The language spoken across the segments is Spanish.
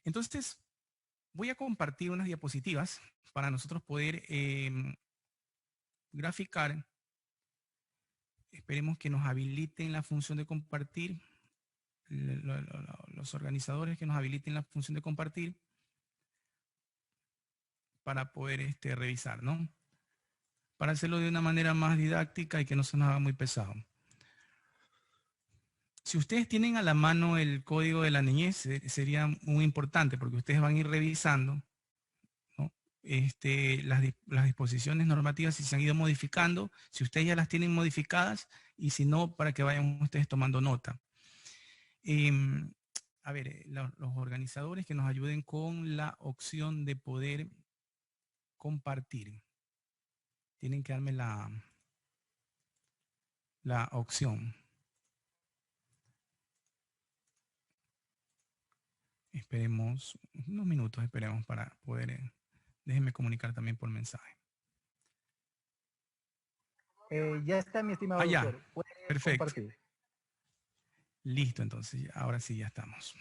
Entonces, voy a compartir unas diapositivas para nosotros poder graficar. Esperemos que nos habiliten la función de compartir, los organizadores que nos habiliten la función de compartir para poder revisar, ¿no? Para hacerlo de una manera más didáctica y que no se nos haga muy pesado. Si ustedes tienen a la mano el código de la niñez, sería muy importante porque ustedes van a ir revisando, ¿no? Las disposiciones normativas si se han ido modificando, si ustedes ya las tienen modificadas y si no, para que vayan ustedes tomando nota. A ver, los organizadores que nos ayuden con la opción de poder compartir. Tienen que darme la opción. Esperemos unos minutos, esperemos para poder... déjenme comunicar también por mensaje. Ya está, mi estimado doctor. Puede Perfecto. compartir. Listo, entonces, ahora sí ya estamos.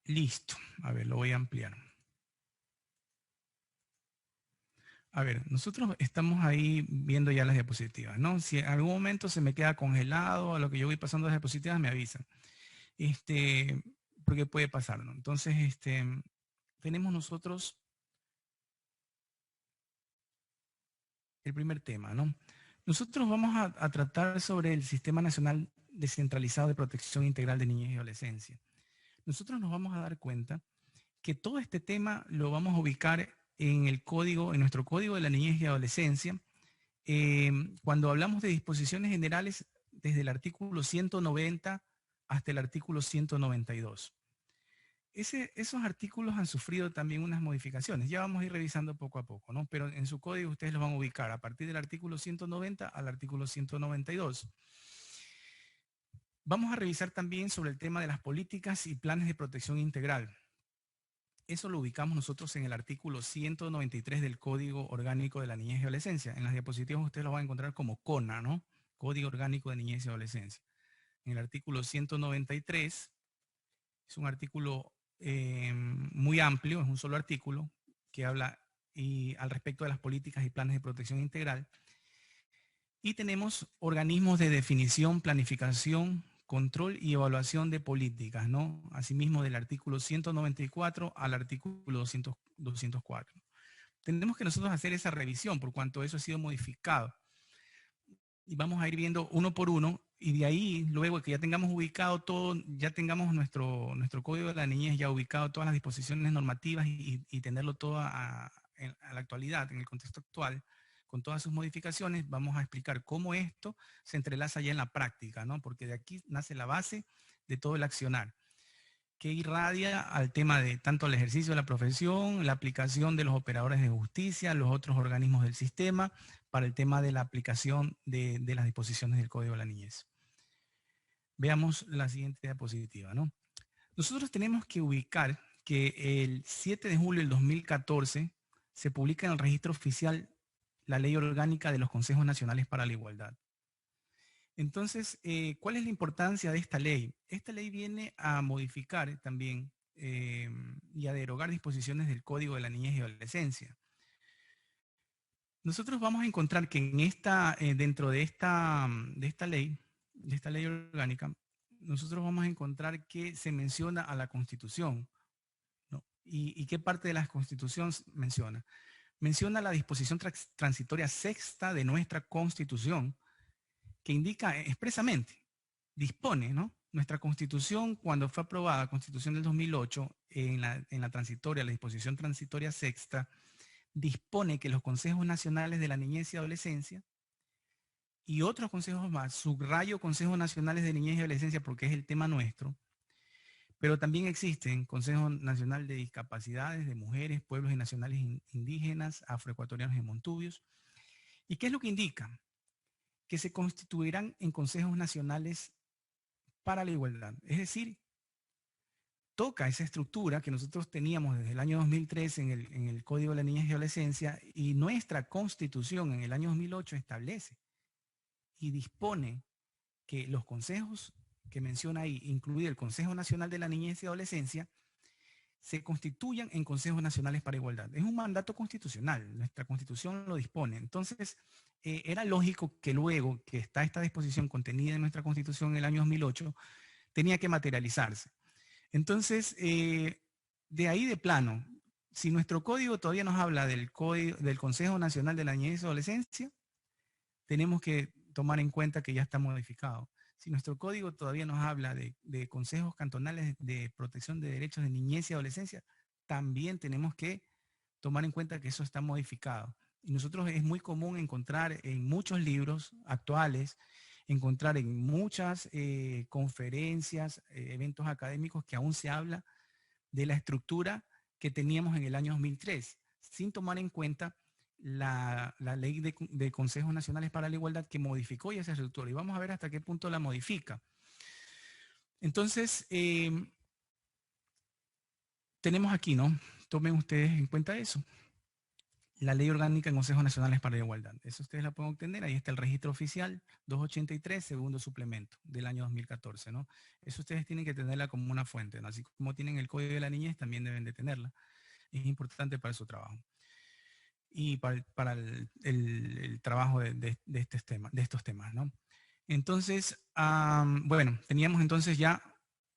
Listo. A ver, lo voy a ampliar. A ver, nosotros estamos ahí viendo ya las diapositivas, ¿no? Si en algún momento se me queda congelado a lo que yo voy pasando las diapositivas, me avisan. Porque puede pasar, ¿no? Entonces, tenemos nosotros el primer tema, ¿no? Nosotros vamos a tratar sobre el Sistema Nacional Descentralizado de Protección Integral de Niñez y Adolescencia. Nosotros nos vamos a dar cuenta que todo este tema lo vamos a ubicar en el código, en nuestro Código de la Niñez y Adolescencia. Cuando hablamos de disposiciones generales, desde el artículo 190 hasta el artículo 192. Esos artículos han sufrido también unas modificaciones. Ya vamos a ir revisando poco a poco, ¿no? Pero en su código ustedes lo van a ubicar a partir del artículo 190 al artículo 192. Vamos a revisar también sobre el tema de las políticas y planes de protección integral. Eso lo ubicamos nosotros en el artículo 193 del Código Orgánico de la Niñez y Adolescencia. En las diapositivas ustedes lo van a encontrar como CONA, ¿no? Código Orgánico de Niñez y Adolescencia. En el artículo 193 es un artículo muy amplio, es un solo artículo que habla al respecto de las políticas y planes de protección integral. Y tenemos organismos de definición, planificación, control y evaluación de políticas, ¿no? Asimismo, del artículo 194 al artículo 204. Tenemos que nosotros hacer esa revisión por cuanto eso ha sido modificado. Y vamos a ir viendo uno por uno, y de ahí, luego que ya tengamos ubicado todo, ya tengamos nuestro Código de la Niñez ya ubicado, todas las disposiciones normativas y tenerlo todo a la actualidad, en el contexto actual, con todas sus modificaciones, vamos a explicar cómo esto se entrelaza ya en la práctica, ¿no? Porque de aquí nace la base de todo el accionar, que irradia al tema de tanto el ejercicio de la profesión, la aplicación de los operadores de justicia, los otros organismos del sistema, para el tema de la aplicación de las disposiciones del Código de la Niñez. Veamos la siguiente diapositiva, ¿no? Nosotros tenemos que ubicar que el 7 de julio del 2014 se publica en el registro oficial la Ley Orgánica de los Consejos Nacionales para la Igualdad. Entonces, ¿cuál es la importancia de esta ley? Esta ley viene a modificar también y a derogar disposiciones del Código de la Niñez y Adolescencia. Nosotros vamos a encontrar que dentro de esta ley orgánica, nosotros vamos a encontrar que se menciona a la Constitución, ¿no? ¿Y qué parte de la Constitución menciona? Menciona la disposición transitoria sexta de nuestra Constitución, que indica expresamente, dispone, ¿no? Nuestra Constitución, cuando fue aprobada, Constitución del 2008, en la transitoria, la disposición transitoria sexta, dispone que los consejos nacionales de la niñez y adolescencia y otros consejos más, subrayo consejos nacionales de niñez y adolescencia porque es el tema nuestro, pero también existen Consejo Nacional de Discapacidades, de Mujeres, Pueblos y Nacionales Indígenas, Afroecuatorianos y Montubios. ¿Y qué es lo que indica? Que se constituirán en consejos nacionales para la igualdad. Es decir, toca esa estructura que nosotros teníamos desde el año 2003 en el Código de la Niñez y Adolescencia, y nuestra Constitución en el año 2008 establece y dispone que los consejos que menciona ahí, incluido el Consejo Nacional de la Niñez y Adolescencia, se constituyan en consejos nacionales para igualdad. Es un mandato constitucional, nuestra Constitución lo dispone. Entonces, era lógico que luego que está esta disposición contenida en nuestra Constitución en el año 2008, tenía que materializarse. Entonces, de ahí de plano, si nuestro código todavía nos habla del Consejo Nacional de la Niñez y Adolescencia, tenemos que tomar en cuenta que ya está modificado. Si nuestro código todavía nos habla de consejos cantonales de protección de derechos de niñez y adolescencia, también tenemos que tomar en cuenta que eso está modificado. Y nosotros es muy común encontrar en muchos libros actuales, encontrar en muchas conferencias, eventos académicos que aún se habla de la estructura que teníamos en el año 2003, sin tomar en cuenta la ley de consejos nacionales para la igualdad que modificó ya esa estructura. Y vamos a ver hasta qué punto la modifica. Entonces, tenemos aquí, ¿no? Tomen ustedes en cuenta eso. La Ley Orgánica de Consejos Nacionales para la Igualdad. Eso ustedes la pueden obtener. Ahí está el registro oficial 283, segundo suplemento del año 2014, ¿no? Eso ustedes tienen que tenerla como una fuente, ¿no? Así como tienen el Código de la Niñez, también deben de tenerla. Es importante para su trabajo y para el trabajo de estos temas, ¿no? Entonces, bueno, teníamos entonces ya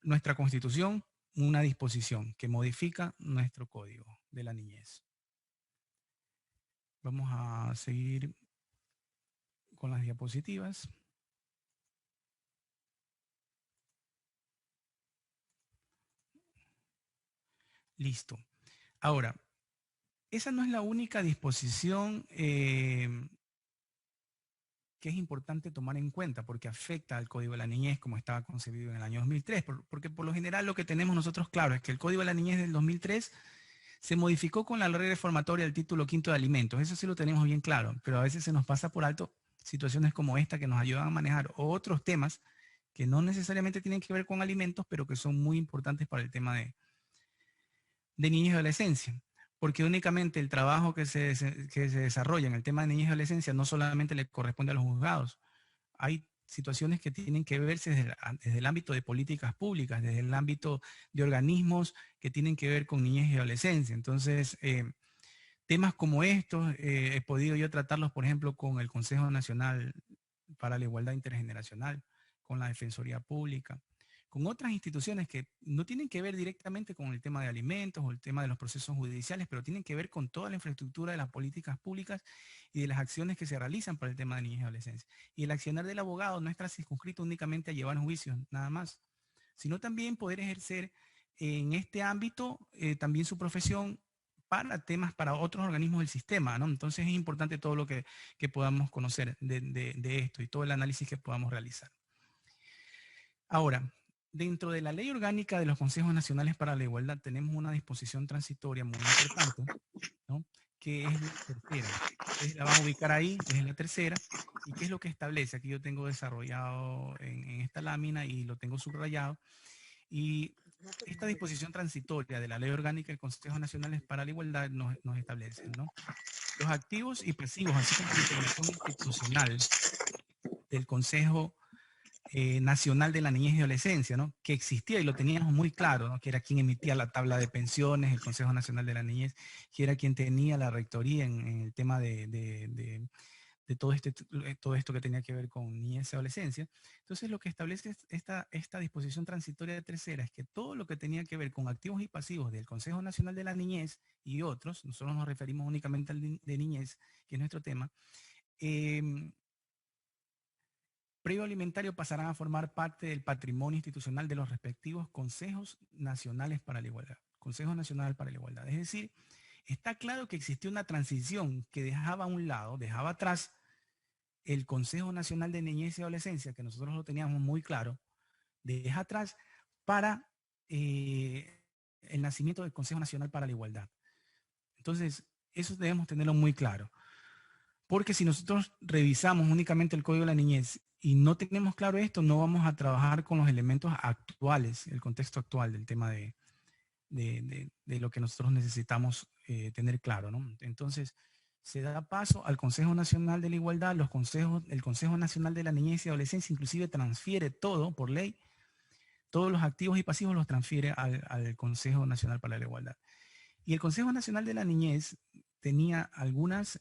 nuestra Constitución, una disposición que modifica nuestro Código de la Niñez. Vamos a seguir con las diapositivas. Listo. Ahora, esa no es la única disposición que es importante tomar en cuenta porque afecta al Código de la Niñez como estaba concebido en el año 2003, porque por lo general lo que tenemos nosotros claro es que el Código de la Niñez del 2003 se modificó con la ley reformatoria del título quinto de alimentos, eso sí lo tenemos bien claro, pero a veces se nos pasa por alto situaciones como esta que nos ayudan a manejar otros temas que no necesariamente tienen que ver con alimentos, pero que son muy importantes para el tema de niñez y adolescencia. Porque únicamente el trabajo que se desarrolla en el tema de niñez y adolescencia no solamente le corresponde a los juzgados. Hay situaciones que tienen que verse desde el ámbito de políticas públicas, desde el ámbito de organismos que tienen que ver con niñez y adolescencia. Entonces, temas como estos he podido yo tratarlos, por ejemplo, con el Consejo Nacional para la Igualdad Intergeneracional, con la Defensoría Pública, con otras instituciones que no tienen que ver directamente con el tema de alimentos o el tema de los procesos judiciales, pero tienen que ver con toda la infraestructura de las políticas públicas y de las acciones que se realizan para el tema de niñez y adolescencia. Y el accionar del abogado no está circunscrito únicamente a llevar juicios, nada más, sino también poder ejercer en este ámbito también su profesión para temas, para otros organismos del sistema, ¿no? Entonces es importante todo lo que podamos conocer de esto y todo el análisis que podamos realizar. Ahora, dentro de la Ley Orgánica de los Consejos Nacionales para la Igualdad tenemos una disposición transitoria muy importante, ¿no? Que es la tercera. Ustedes la van a ubicar ahí, es la tercera. ¿Y qué es lo que establece? Aquí yo tengo desarrollado en esta lámina y lo tengo subrayado. Y esta disposición transitoria de la Ley Orgánica de Consejos Nacionales para la Igualdad nos establece, ¿no? Los activos y pasivos, así como la información institucional del Consejo Nacional de la Niñez y Adolescencia, ¿no? Que existía y lo teníamos muy claro, ¿no? Que era quien emitía la tabla de pensiones, el Consejo Nacional de la Niñez, que era quien tenía la rectoría en el tema de todo esto que tenía que ver con niñez y adolescencia. Entonces, lo que establece esta disposición transitoria tercera es que todo lo que tenía que ver con activos y pasivos del Consejo Nacional de la Niñez y otros, nosotros nos referimos únicamente al de niñez, que es nuestro tema, previo alimentario pasarán a formar parte del patrimonio institucional de los respectivos consejos nacionales para la igualdad. Consejos Nacionales para la Igualdad. Es decir, está claro que existió una transición que dejaba a un lado, dejaba atrás el Consejo Nacional de Niñez y Adolescencia, que nosotros lo teníamos muy claro, deja atrás para el nacimiento del Consejo Nacional para la Igualdad. Entonces, eso debemos tenerlo muy claro. Porque si nosotros revisamos únicamente el Código de la Niñez y no tenemos claro esto, no vamos a trabajar con los elementos actuales, el contexto actual del tema de de lo que nosotros necesitamos tener claro, ¿no? Entonces, se da paso al Consejo Nacional de la Igualdad, el Consejo Nacional de la Niñez y Adolescencia inclusive transfiere todo por ley, todos los activos y pasivos los transfiere al Consejo Nacional para la Igualdad. Y el Consejo Nacional de la Niñez tenía algunas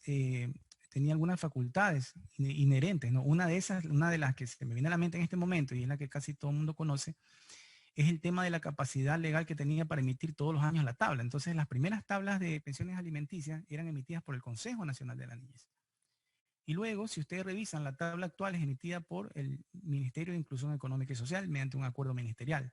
facultades inherentes, ¿no? Una de las que se me viene a la mente en este momento, y es la que casi todo el mundo conoce, es el tema de la capacidad legal que tenía para emitir todos los años la tabla. Entonces, las primeras tablas de pensiones alimenticias eran emitidas por el Consejo Nacional de la Niñez. Y luego, si ustedes revisan, la tabla actual es emitida por el Ministerio de Inclusión Económica y Social mediante un acuerdo ministerial.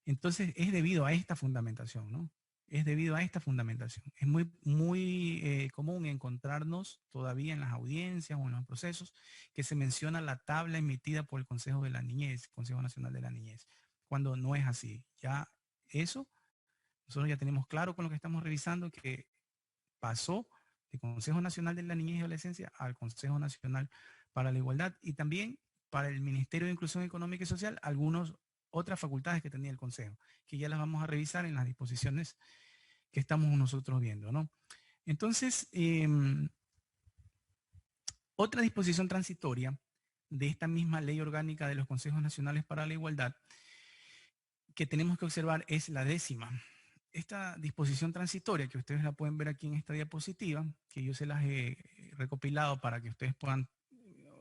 Entonces, es debido a esta fundamentación, ¿no? Es debido a esta fundamentación. Es muy común encontrarnos todavía en las audiencias o en los procesos que se menciona la tabla emitida por el Consejo de la Niñez, Consejo Nacional de la Niñez, cuando no es así. Ya eso, nosotros ya tenemos claro con lo que estamos revisando que pasó del Consejo Nacional de la Niñez y Adolescencia al Consejo Nacional para la Igualdad y también para el Ministerio de Inclusión Económica y Social, otras facultades que tenía el Consejo, que ya las vamos a revisar en las disposiciones que estamos nosotros viendo, ¿no? Entonces, otra disposición transitoria de esta misma ley orgánica de los Consejos Nacionales para la Igualdad que tenemos que observar es la 10ª. Esta disposición transitoria, que ustedes la pueden ver aquí en esta diapositiva, que yo se las he recopilado para que ustedes puedan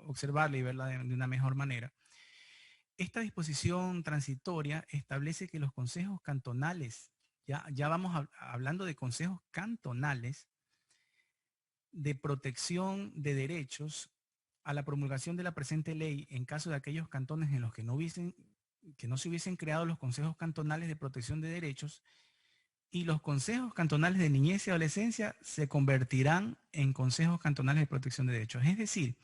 observarla y verla de una mejor manera. Esta disposición transitoria establece que los consejos cantonales, ya vamos hablando de consejos cantonales de protección de derechos a la promulgación de la presente ley en caso de aquellos cantones en los que no se hubiesen creado los consejos cantonales de protección de derechos, y los consejos cantonales de niñez y adolescencia se convertirán en consejos cantonales de protección de derechos. Es decir,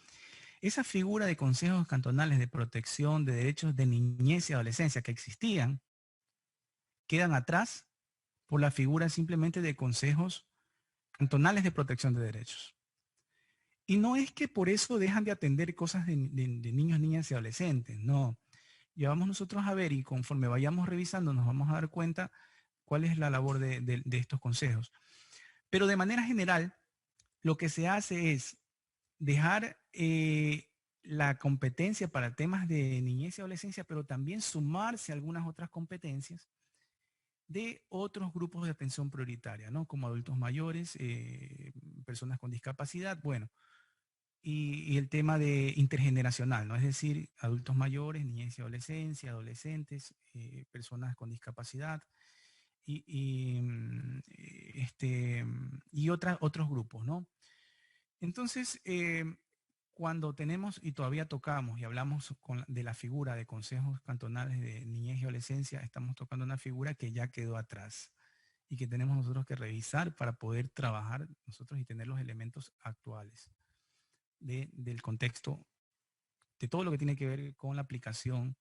esa figura de consejos cantonales de protección de derechos de niñez y adolescencia que existían, quedan atrás por la figura simplemente de consejos cantonales de protección de derechos. Y no es que por eso dejan de atender cosas de niños, niñas y adolescentes, no. Ya vamos nosotros a ver y conforme vayamos revisando nos vamos a dar cuenta cuál es la labor de estos consejos. Pero de manera general, lo que se hace es dejar la competencia para temas de niñez y adolescencia, pero también sumarse a algunas otras competencias de otros grupos de atención prioritaria, ¿no? Como adultos mayores, personas con discapacidad, bueno, y el tema de intergeneracional, ¿no? Es decir, adultos mayores, niñez y adolescencia, adolescentes, personas con discapacidad, y otros grupos, ¿no? Entonces, cuando tenemos y todavía tocamos y hablamos de la figura de consejos cantonales de niñez y adolescencia, estamos tocando una figura que ya quedó atrás y que tenemos nosotros que revisar para poder trabajar nosotros y tener los elementos actuales del contexto, de todo lo que tiene que ver con la aplicación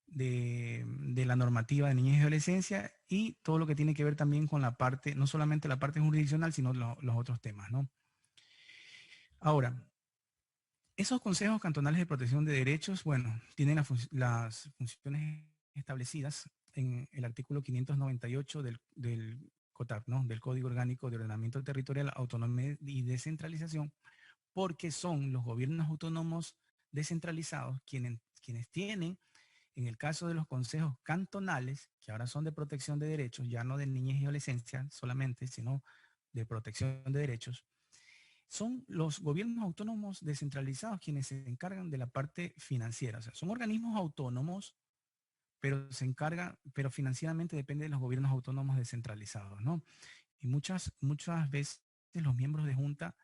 de la normativa de niñez y adolescencia y todo lo que tiene que ver también con la parte, no solamente la parte jurisdiccional, sino los otros temas, ¿no? Ahora, esos consejos cantonales de protección de derechos, bueno, tienen las funciones establecidas en el artículo 598 del COTAP, ¿no? Del Código Orgánico de Ordenamiento Territorial, Autonomía y Descentralización, porque son los gobiernos autónomos descentralizados quienes tienen, en el caso de los consejos cantonales, que ahora son de protección de derechos, ya no de niñez y adolescencia solamente, sino de protección de derechos, son los gobiernos autónomos descentralizados quienes se encargan de la parte financiera. O sea, son organismos autónomos, pero financieramente depende de los gobiernos autónomos descentralizados, ¿no? Y muchas veces los miembros de junta,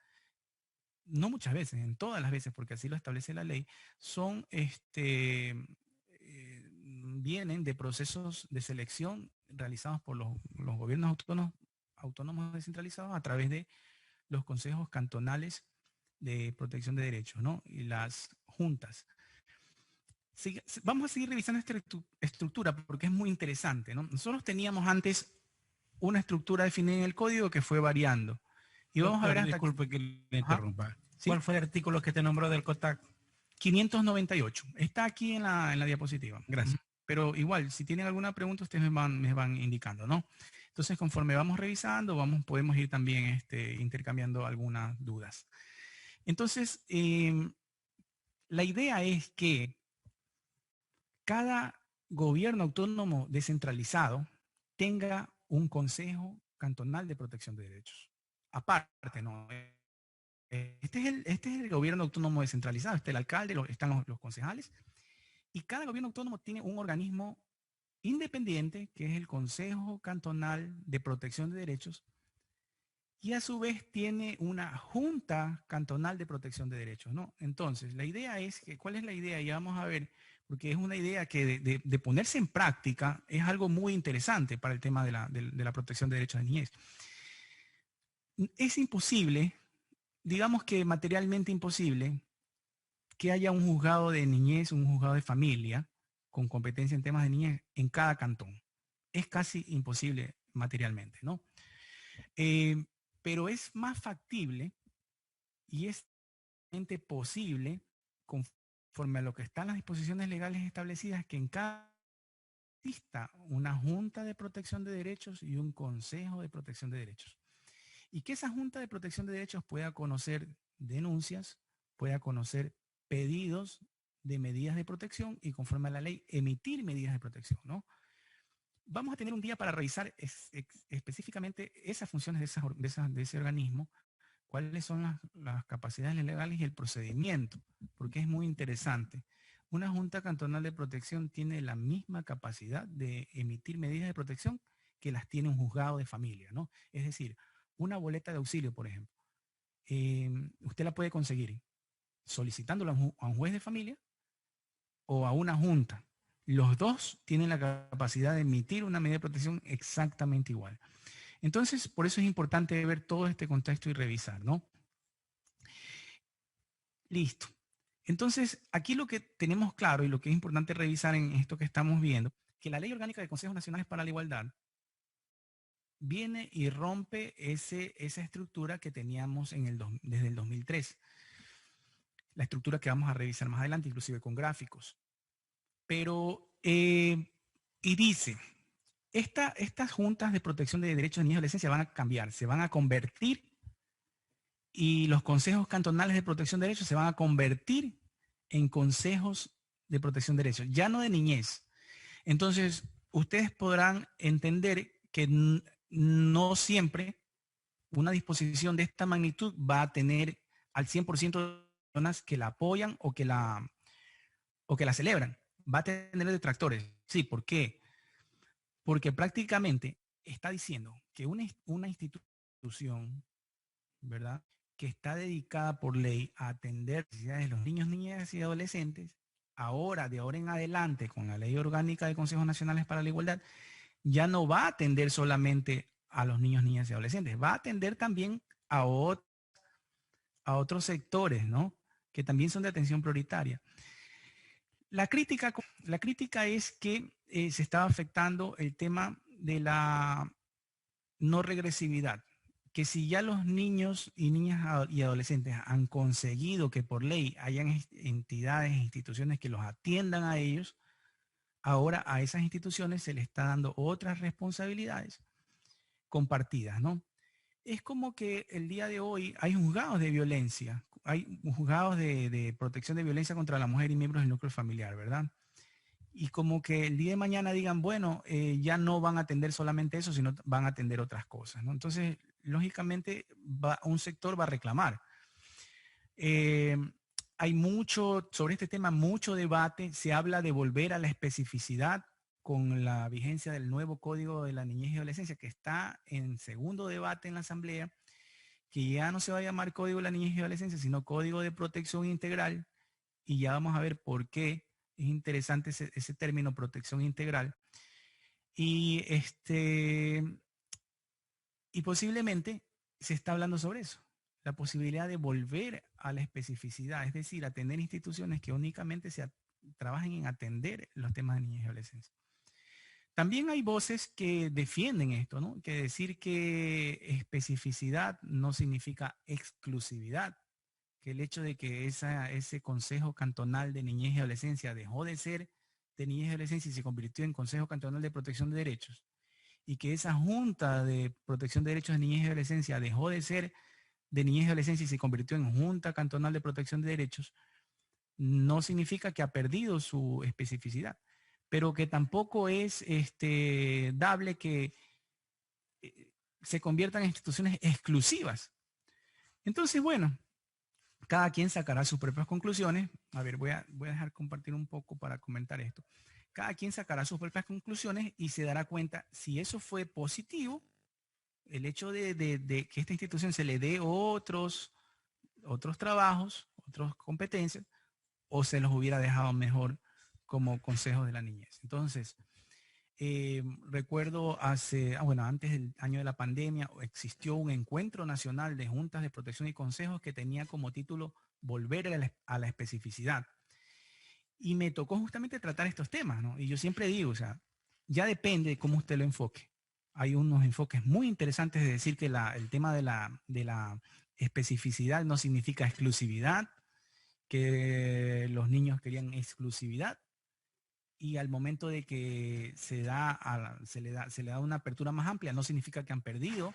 no muchas veces, en todas las veces, porque así lo establece la ley, vienen de procesos de selección realizados por los gobiernos autónomos descentralizados a través de los consejos cantonales de protección de derechos, ¿no? Y las juntas. Vamos a seguir revisando esta estructura porque es muy interesante, ¿no? Nosotros teníamos antes una estructura definida en el código que fue variando. Y vamos a ver hasta... Disculpe que le interrumpa. ¿Sí? ¿Cuál fue el artículo que te nombró del COTAC? 598. Está aquí en la diapositiva. Gracias. pero igual, si tienen alguna pregunta, ustedes me van indicando, ¿no? Entonces, conforme vamos revisando, podemos ir también intercambiando algunas dudas. Entonces, la idea es que cada gobierno autónomo descentralizado tenga un consejo cantonal de protección de derechos. Aparte, ¿no? Este es el gobierno autónomo descentralizado, está el alcalde, están los concejales, y cada gobierno autónomo tiene un organismo independiente, que es el Consejo Cantonal de Protección de Derechos, y a su vez tiene una Junta Cantonal de Protección de Derechos, ¿no? Entonces, la idea es que, ¿cuál es la idea? Ya vamos a ver, porque es una idea que de ponerse en práctica es algo muy interesante para el tema de la protección de derechos de niñez. Es imposible, digamos que materialmente imposible, que haya un juzgado de niñez, un juzgado de familia con competencia en temas de niñez en cada cantón. Es casi imposible materialmente, ¿no? Pero es más factible y es posible, conforme a lo que están las disposiciones legales establecidas, que en cada exista una Junta de Protección de Derechos y un Consejo de Protección de Derechos. Y que esa Junta de Protección de Derechos pueda conocer denuncias, pueda conocer pedidos de medidas de protección y, conforme a la ley, emitir medidas de protección, ¿no? Vamos a tener un día para revisar específicamente esas funciones de ese organismo, cuáles son las capacidades legales y el procedimiento, porque es muy interesante. Una Junta Cantonal de Protección tiene la misma capacidad de emitir medidas de protección que las tiene un juzgado de familia, ¿no? Es decir, una boleta de auxilio, por ejemplo, usted la puede conseguir solicitándolo a un juez de familia o a una junta. Los dos tienen la capacidad de emitir una medida de protección exactamente igual. Entonces, por eso es importante ver todo este contexto y revisar, ¿no? Listo. Entonces, aquí lo que tenemos claro y lo que es importante revisar en esto que estamos viendo, que la Ley Orgánica de Consejos Nacionales para la Igualdad viene y rompe esa estructura que teníamos desde el 2003. La estructura que vamos a revisar más adelante, inclusive con gráficos. Pero, y dice, estas juntas de protección de derechos de niños y adolescencia van a cambiar, se van a convertir, y los consejos cantonales de protección de derechos se van a convertir en consejos de protección de derechos, ya no de niñez. Entonces, ustedes podrán entender que no siempre una disposición de esta magnitud va a tener al 100% de personas que la apoyan o que la celebran. Va a tener detractores. Sí, ¿por qué? Porque prácticamente está diciendo que una institución, ¿verdad?, que está dedicada por ley a atender las necesidades de los niños, niñas y adolescentes, de ahora en adelante, con la Ley Orgánica de Consejos Nacionales para la Igualdad, ya no va a atender solamente a los niños, niñas y adolescentes, va a atender también a otros sectores, ¿no?, que también son de atención prioritaria. La crítica es que se estaba afectando el tema de la no regresividad, que si ya los niños y niñas y adolescentes han conseguido que por ley hayan entidades e instituciones que los atiendan a ellos, ahora a esas instituciones se les está dando otras responsabilidades compartidas, ¿no? Es como que el día de hoy hay juzgados de violencia, hay juzgados de protección de violencia contra la mujer y miembros del núcleo familiar, ¿verdad? Y como que el día de mañana digan, bueno, ya no van a atender solamente eso, sino van a atender otras cosas, ¿no? Entonces, lógicamente, un sector va a reclamar. Hay sobre este tema, mucho debate. Se habla de volver a la especificidad con la vigencia del nuevo Código de la Niñez y Adolescencia, que está en segundo debate en la Asamblea, que ya no se va a llamar Código de la Niñez y Adolescencia, sino Código de Protección Integral. Y ya vamos a ver por qué es interesante ese término, protección integral. Y, y posiblemente se está hablando sobre eso, la posibilidad de volver a la especificidad, es decir, a tener instituciones que únicamente trabajen en atender los temas de niñez y adolescencia. También hay voces que defienden esto, ¿no? Que decir que especificidad no significa exclusividad, que el hecho de que ese Consejo Cantonal de Niñez y Adolescencia dejó de ser de Niñez y Adolescencia y se convirtió en Consejo Cantonal de Protección de Derechos, y que esa Junta de Protección de Derechos de Niñez y Adolescencia dejó de ser de Niñez y Adolescencia y se convirtió en Junta Cantonal de Protección de Derechos, no significa que ha perdido su especificidad, pero que tampoco es dable que se conviertan en instituciones exclusivas. Entonces, bueno, cada quien sacará sus propias conclusiones. A ver, voy a dejar compartir un poco para comentar esto. Cada quien sacará sus propias conclusiones y se dará cuenta si eso fue positivo, el hecho de que esta institución se le dé otros trabajos, otras competencias, o se los hubiera dejado mejor como consejos de la niñez. Entonces, recuerdo antes del año de la pandemia, existió un encuentro nacional de juntas de protección y consejos que tenía como título Volver a la especificidad. Y me tocó justamente tratar estos temas, ¿no? Y yo siempre digo, o sea, ya depende de cómo usted lo enfoque. Hay unos enfoques muy interesantes de decir que el tema de la especificidad no significa exclusividad, que los niños querían exclusividad, y al momento de que se le da una apertura más amplia, no significa que han perdido,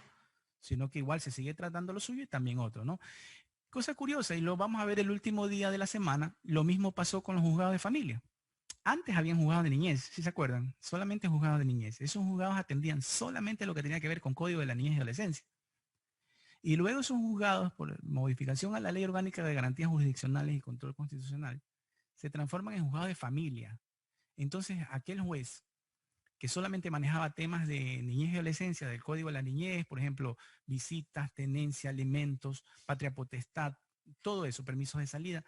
sino que igual se sigue tratando lo suyo y también otro, ¿no? Cosa curiosa, y lo vamos a ver el último día de la semana, lo mismo pasó con los juzgados de familia. Antes habían juzgados de niñez, si se acuerdan, solamente juzgados de niñez. Esos juzgados atendían solamente lo que tenía que ver con Código de la Niñez y Adolescencia. Y luego esos juzgados, por modificación a la Ley Orgánica de Garantías Jurisdiccionales y Control Constitucional, se transforman en juzgados de familia. Entonces, aquel juez que solamente manejaba temas de niñez y adolescencia, del Código de la Niñez, por ejemplo, visitas, tenencia, alimentos, patria potestad, todo eso, permisos de salida,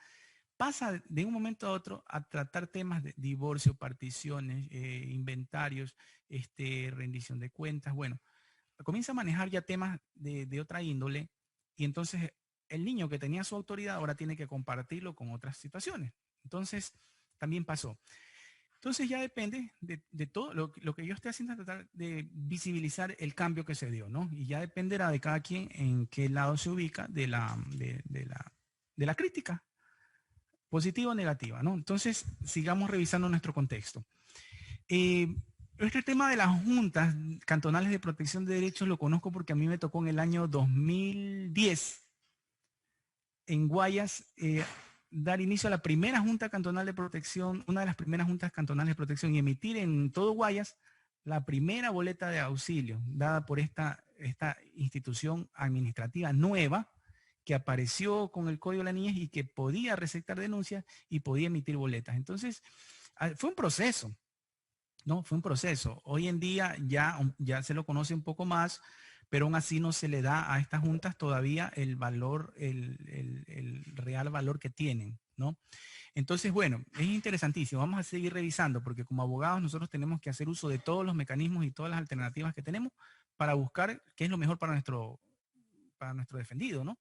pasa de un momento a otro a tratar temas de divorcio, particiones, inventarios, rendición de cuentas. Bueno, comienza a manejar ya temas de otra índole, y entonces el niño que tenía su autoridad ahora tiene que compartirlo con otras situaciones. Entonces, también pasó. Entonces ya depende de todo lo que yo esté haciendo, es tratar de visibilizar el cambio que se dio, ¿no? Y ya dependerá de cada quien en qué lado se ubica de la crítica, positiva o negativa, ¿no? Entonces, sigamos revisando nuestro contexto. Este tema de las juntas cantonales de protección de derechos lo conozco porque a mí me tocó en el año 2010 en Guayas dar inicio a la primera Junta Cantonal de Protección, una de las primeras juntas cantonales de protección, y emitir en todo Guayas la primera boleta de auxilio dada por esta institución administrativa nueva que apareció con el Código de la Niñez y que podía recetar denuncias y podía emitir boletas. Entonces, fue un proceso, ¿no? Fue un proceso. Hoy en día ya se lo conoce un poco más, pero aún así no se le da a estas juntas todavía el valor, el real valor que tienen, ¿no? Entonces, bueno, es interesantísimo. Vamos a seguir revisando porque como abogados nosotros tenemos que hacer uso de todos los mecanismos y todas las alternativas que tenemos para buscar qué es lo mejor para nuestro defendido, ¿no?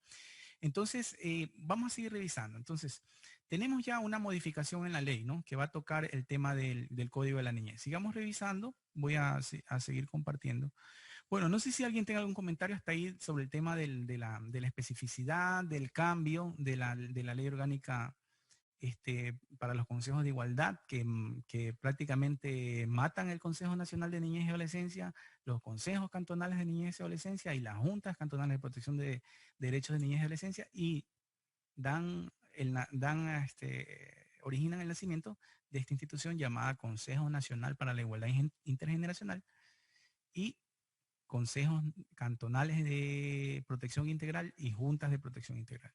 Entonces, vamos a seguir revisando. Entonces, tenemos ya una modificación en la ley, ¿no? Que va a tocar el tema del Código de la Niñez. Sigamos revisando. Voy a seguir compartiendo. Bueno, no sé si alguien tenga algún comentario hasta ahí sobre el tema de la especificidad, del cambio de la ley orgánica para los consejos de igualdad, que prácticamente matan el Consejo Nacional de Niñez y Adolescencia, los consejos cantonales de niñez y adolescencia y las juntas cantonales de protección de derechos de niñez y adolescencia, y originan el nacimiento de esta institución llamada Consejo Nacional para la Igualdad Intergeneracional y consejos cantonales de protección integral y juntas de protección integral.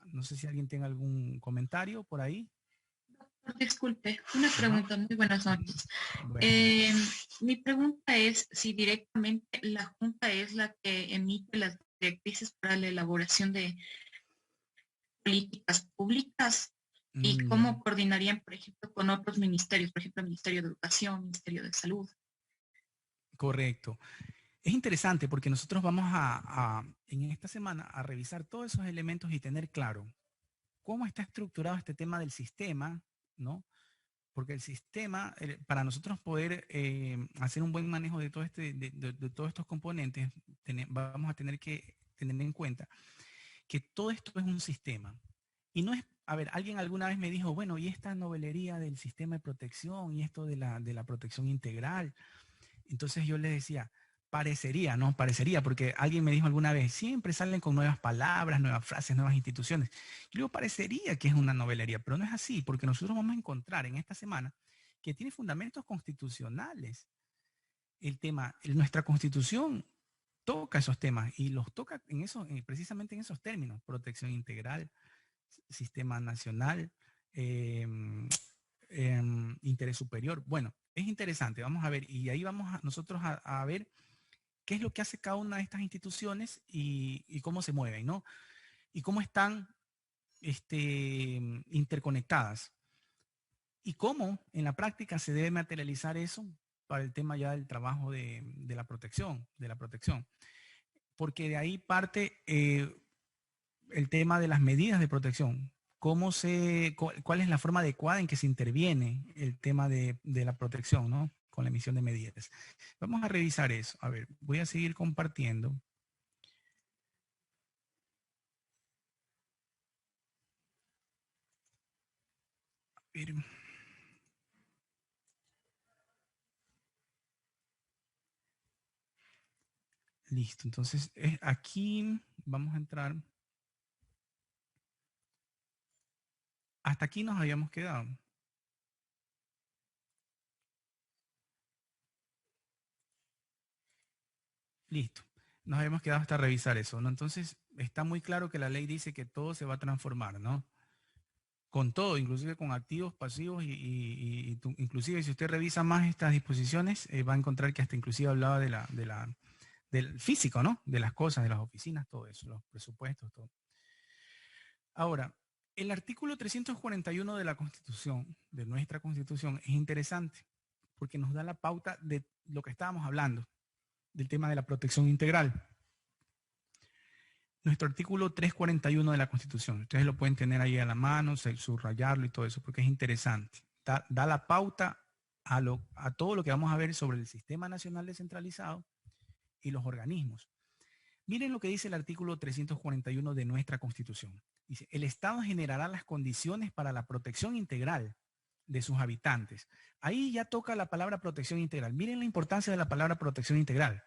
No sé si alguien tenga algún comentario por ahí. Disculpe, una pregunta. Muy buenas noches. Bueno. Mi pregunta es si directamente la Junta es la que emite las directrices para la elaboración de políticas públicas y cómo coordinarían, por ejemplo, con otros ministerios, por ejemplo, el Ministerio de Educación, Ministerio de Salud. Correcto. Es interesante porque nosotros vamos en esta semana a revisar todos esos elementos y tener claro cómo está estructurado este tema del sistema, ¿no? Porque el sistema, para nosotros poder hacer un buen manejo de todo de todos estos componentes, vamos a tener que tener en cuenta que todo esto es un sistema. Y no es a ver, alguien alguna vez me dijo, bueno, y esta novelería del sistema de protección y esto de la protección integral. Entonces yo le decía, parecería, ¿no? Parecería, porque alguien me dijo alguna vez, siempre salen con nuevas palabras, nuevas frases, nuevas instituciones. Yo digo, parecería que es una novelería, pero no es así, porque nosotros vamos a encontrar en esta semana que tiene fundamentos constitucionales. El tema, nuestra constitución toca esos temas y los toca en eso, precisamente en esos términos, protección integral, sistema nacional, eh, interés superior. Bueno, es interesante, vamos a ver, y ahí vamos nosotros a ver qué es lo que hace cada una de estas instituciones y cómo se mueven, ¿no? Y cómo están interconectadas. Y cómo en la práctica se debe materializar eso para el tema ya del trabajo de la protección, Porque de ahí parte el tema de las medidas de protección. ¿Cuál es la forma adecuada en que se interviene el tema de la protección, ¿no? Con la emisión de medidas. Vamos a revisar eso. A ver, voy a seguir compartiendo. A ver. Listo, entonces aquí vamos a entrar. Hasta aquí nos habíamos quedado. Listo. Nos habíamos quedado hasta revisar eso, ¿no? Entonces, está muy claro que la ley dice que todo se va a transformar, ¿no? Con todo, inclusive con activos, pasivos inclusive si usted revisa más estas disposiciones, va a encontrar que hasta inclusive hablaba del físico, ¿no? De las cosas, de las oficinas, todo eso, los presupuestos, todo. Ahora, el artículo 341 de la Constitución, de nuestra Constitución, es interesante porque nos da la pauta de lo que estábamos hablando, del tema de la protección integral. Nuestro artículo 341 de la Constitución, ustedes lo pueden tener ahí a la mano, subrayarlo y todo eso, porque es interesante. Da la pauta a todo lo que vamos a ver sobre el Sistema Nacional Descentralizado y los organismos. Miren lo que dice el artículo 341 de nuestra Constitución. Dice, el Estado generará las condiciones para la protección integral de sus habitantes. Ahí ya toca la palabra protección integral. Miren la importancia de la palabra protección integral.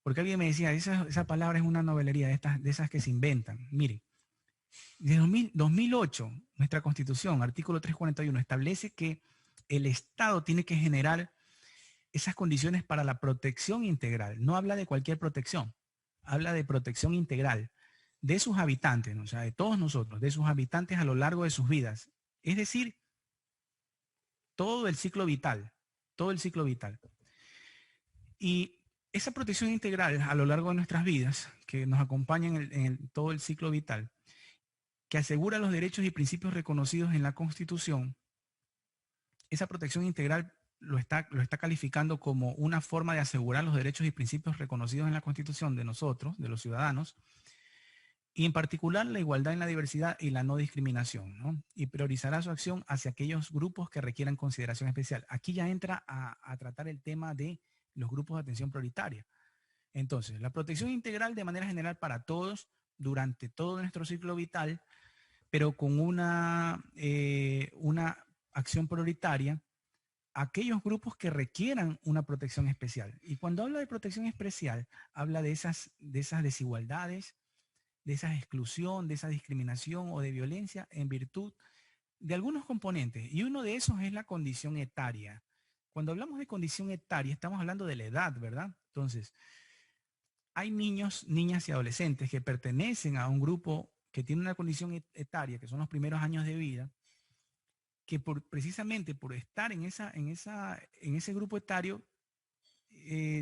Porque alguien me decía, esa palabra es una novelería de esas que se inventan. Miren, desde 2008, nuestra Constitución, artículo 341, establece que el Estado tiene que generar esas condiciones para la protección integral. No habla de cualquier protección, habla de protección integral de sus habitantes, ¿no? O sea, de todos nosotros, de sus habitantes a lo largo de sus vidas. Es decir, todo el ciclo vital, todo el ciclo vital. Y esa protección integral a lo largo de nuestras vidas, que nos acompaña en todo el ciclo vital, que asegura los derechos y principios reconocidos en la Constitución, esa protección integral lo está calificando como una forma de asegurar los derechos y principios reconocidos en la Constitución de nosotros, de los ciudadanos, y en particular la igualdad en la diversidad y la no discriminación, ¿no? Y priorizará su acción hacia aquellos grupos que requieran consideración especial. Aquí ya entra a tratar el tema de los grupos de atención prioritaria. Entonces, la protección integral de manera general para todos durante todo nuestro ciclo vital, pero con una acción prioritaria a aquellos grupos que requieran una protección especial. Y cuando habla de protección especial, habla de esas desigualdades, de esa exclusión, de esa discriminación o de violencia en virtud de algunos componentes. Y uno de esos es la condición etaria. Cuando hablamos de condición etaria, estamos hablando de la edad, ¿verdad? Entonces, hay niños, niñas y adolescentes que pertenecen a un grupo que tiene una condición etaria, que son los primeros años de vida, que precisamente por estar en ese grupo etario,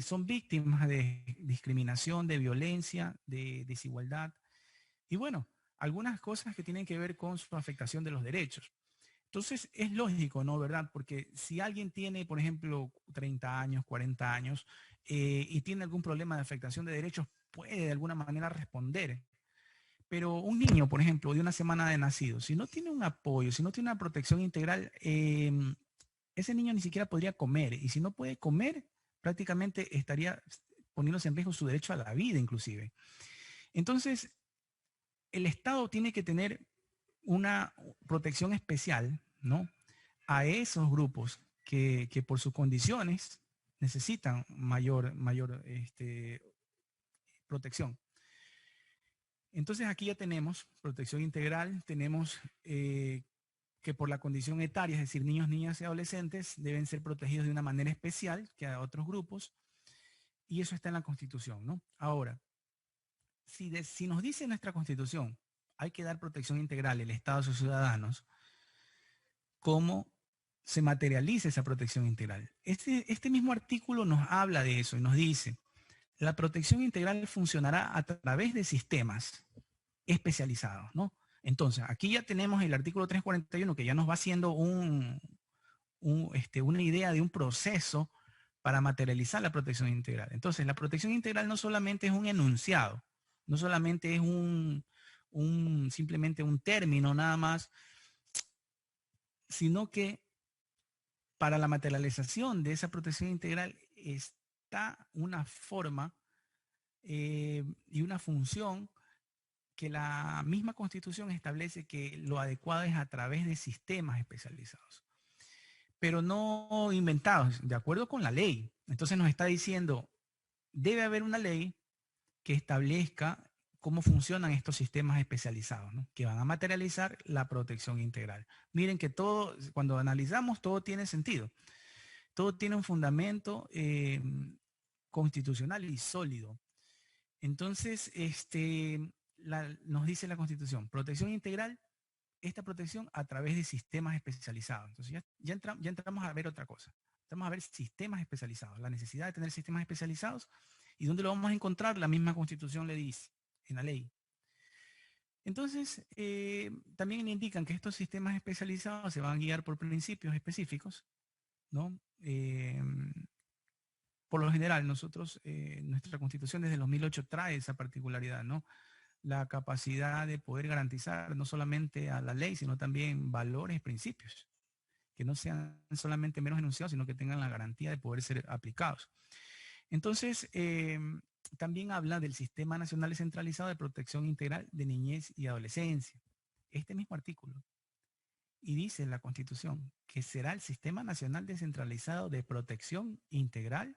son víctimas de discriminación, de violencia, de desigualdad. Y bueno, algunas cosas que tienen que ver con su afectación de los derechos. Entonces, es lógico, ¿no? ¿Verdad? Porque si alguien tiene, por ejemplo, 30 años, 40 años, y tiene algún problema de afectación de derechos, puede de alguna manera responder. Pero un niño, por ejemplo, de una semana de nacido, si no tiene un apoyo, si no tiene una protección integral, ese niño ni siquiera podría comer. Y si no puede comer, prácticamente estaría poniéndose en riesgo su derecho a la vida, inclusive. Entonces, el Estado tiene que tener una protección especial, ¿no?, a esos grupos que por sus condiciones necesitan mayor protección. Entonces aquí ya tenemos protección integral, tenemos que por la condición etaria, es decir, niños, niñas y adolescentes, deben ser protegidos de una manera especial que a otros grupos, y eso está en la Constitución, ¿no? Ahora, si nos dice nuestra Constitución, hay que dar protección integral al Estado a sus ciudadanos, ¿cómo se materializa esa protección integral? Este mismo artículo nos habla de eso y nos dice, la protección integral funcionará a través de sistemas especializados, ¿no? Entonces, aquí ya tenemos el artículo 341 que ya nos va haciendo una idea de un proceso para materializar la protección integral. Entonces, la protección integral no solamente es un enunciado, no solamente es simplemente un término nada más, sino que para la materialización de esa protección integral está una forma y una función que la misma Constitución establece que lo adecuado es a través de sistemas especializados, pero no inventados, de acuerdo con la ley. Entonces nos está diciendo, debe haber una ley que establezca cómo funcionan estos sistemas especializados, ¿no?, que van a materializar la protección integral. Miren que todo, cuando analizamos, todo tiene sentido. Todo tiene un fundamento constitucional y sólido. Entonces, nos dice la Constitución, protección integral, esta protección a través de sistemas especializados. Entonces ya entramos a ver otra cosa. Entramos a ver sistemas especializados, la necesidad de tener sistemas especializados y dónde lo vamos a encontrar, la misma Constitución le dice, en la ley. Entonces, también indican que estos sistemas especializados se van a guiar por principios específicos, ¿no? Por lo general, nuestra Constitución desde el 2008 trae esa particularidad, ¿no? La capacidad de poder garantizar no solamente a la ley, sino también valores y principios, que no sean solamente meros enunciados, sino que tengan la garantía de poder ser aplicados. Entonces, también habla del Sistema Nacional Descentralizado de Protección Integral de Niñez y Adolescencia. Este mismo artículo. Y dice en la Constitución que será el Sistema Nacional Descentralizado de Protección Integral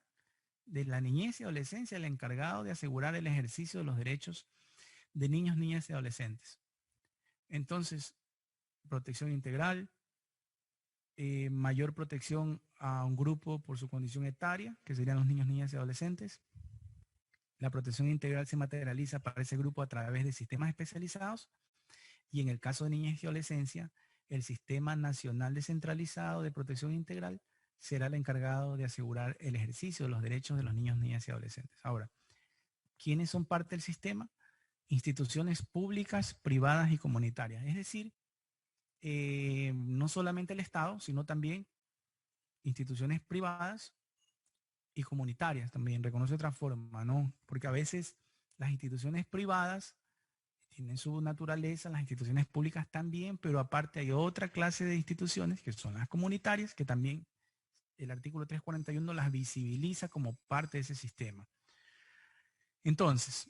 de la Niñez y Adolescencia el encargado de asegurar el ejercicio de los derechos de niños, niñas y adolescentes. Entonces, protección integral, mayor protección a un grupo por su condición etaria, que serían los niños, niñas y adolescentes. La protección integral se materializa para ese grupo a través de sistemas especializados y en el caso de niñez y adolescencia, el Sistema Nacional Descentralizado de Protección Integral será el encargado de asegurar el ejercicio de los derechos de los niños, niñas y adolescentes. Ahora, ¿quiénes son parte del sistema? Instituciones públicas, privadas y comunitarias. Es decir, no solamente el Estado, sino también instituciones privadas y comunitarias también. Reconoce otra forma, ¿no? Porque a veces las instituciones privadas tienen su naturaleza, las instituciones públicas también, pero aparte hay otra clase de instituciones que son las comunitarias, que también el artículo 341 las visibiliza como parte de ese sistema. Entonces,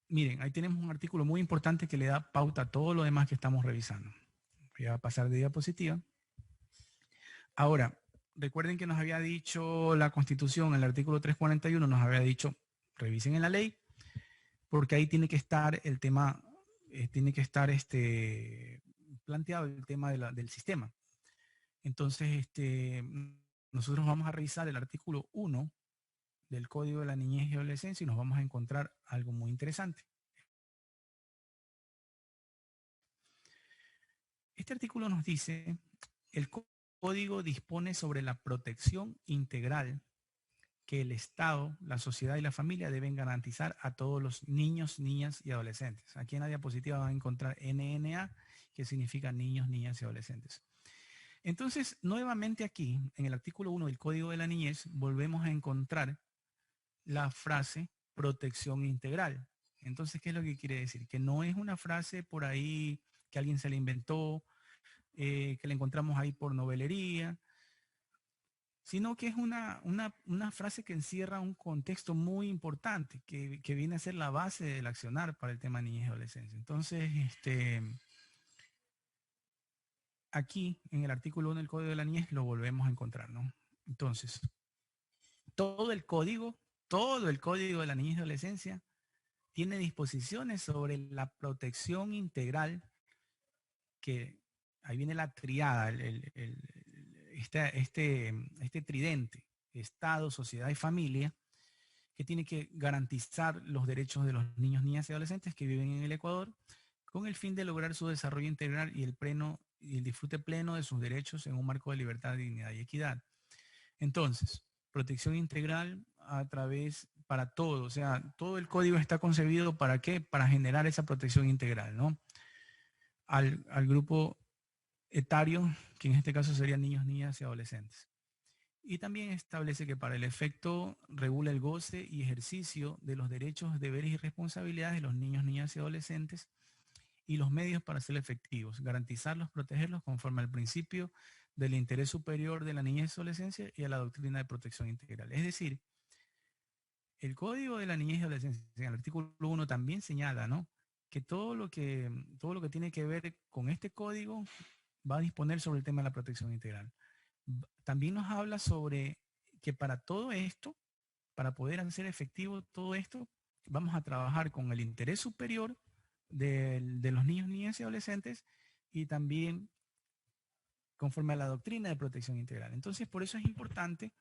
miren, ahí tenemos un artículo muy importante que le da pauta a todo lo demás que estamos revisando. Voy a pasar de diapositiva. Ahora, recuerden que nos había dicho la Constitución, el artículo 341 nos había dicho, revisen en la ley, porque ahí tiene que estar el tema, tiene que estar planteado el tema del sistema. Entonces, nosotros vamos a revisar el artículo 1 del Código de la Niñez y Adolescencia y nos vamos a encontrar algo muy interesante. Este artículo nos dice, el Código dispone sobre la protección integral que el Estado, la sociedad y la familia deben garantizar a todos los niños, niñas y adolescentes. Aquí en la diapositiva van a encontrar NNA, que significa niños, niñas y adolescentes. Entonces, nuevamente aquí, en el artículo 1 del Código de la Niñez, volvemos a encontrar la frase protección integral. Entonces, ¿qué es lo que quiere decir? Que no es una frase por ahí que alguien se le inventó, que la encontramos ahí por novelería, sino que es una frase que encierra un contexto muy importante, que viene a ser la base del accionar para el tema niñez y adolescencia. Entonces, aquí en el artículo 1 del Código de la Niñez lo volvemos a encontrar, ¿no? Entonces, todo el código de la niñez y adolescencia tiene disposiciones sobre la protección integral, que ahí viene la triada, este tridente, Estado, sociedad y familia, que tiene que garantizar los derechos de los niños, niñas y adolescentes que viven en el Ecuador, con el fin de lograr su desarrollo integral y el disfrute pleno de sus derechos en un marco de libertad, dignidad y equidad. Entonces, protección integral para todo, o sea, todo el código está concebido ¿para qué? Para generar esa protección integral, ¿no? Al grupo etario, que en este caso serían niños, niñas y adolescentes. Y también establece que para el efecto regula el goce y ejercicio de los derechos, deberes y responsabilidades de los niños, niñas y adolescentes y los medios para ser efectivos, garantizarlos, protegerlos conforme al principio del interés superior de la niñez y adolescencia y a la doctrina de protección integral. Es decir, el Código de la Niñez y Adolescencia, en el artículo 1 también señala, ¿no?, que todo lo que tiene que ver con este código va a disponer sobre el tema de la protección integral. También nos habla sobre que para todo esto, para poder hacer efectivo todo esto, vamos a trabajar con el interés superior de los niños, niñas y adolescentes, y también conforme a la doctrina de protección integral. Entonces, por eso es importante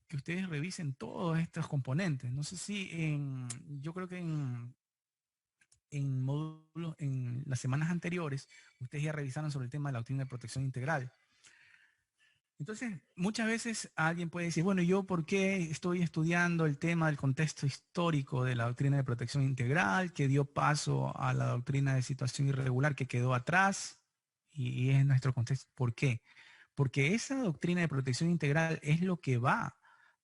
que ustedes revisen todos estos componentes. No sé si yo creo que en módulos, en las semanas anteriores, ustedes ya revisaron sobre el tema de la doctrina de protección integral. Entonces, muchas veces alguien puede decir, bueno, ¿yo por qué estoy estudiando el tema del contexto histórico de la doctrina de protección integral, que dio paso a la doctrina de situación irregular que quedó atrás? Y es nuestro contexto. ¿Por qué? Porque esa doctrina de protección integral es lo que va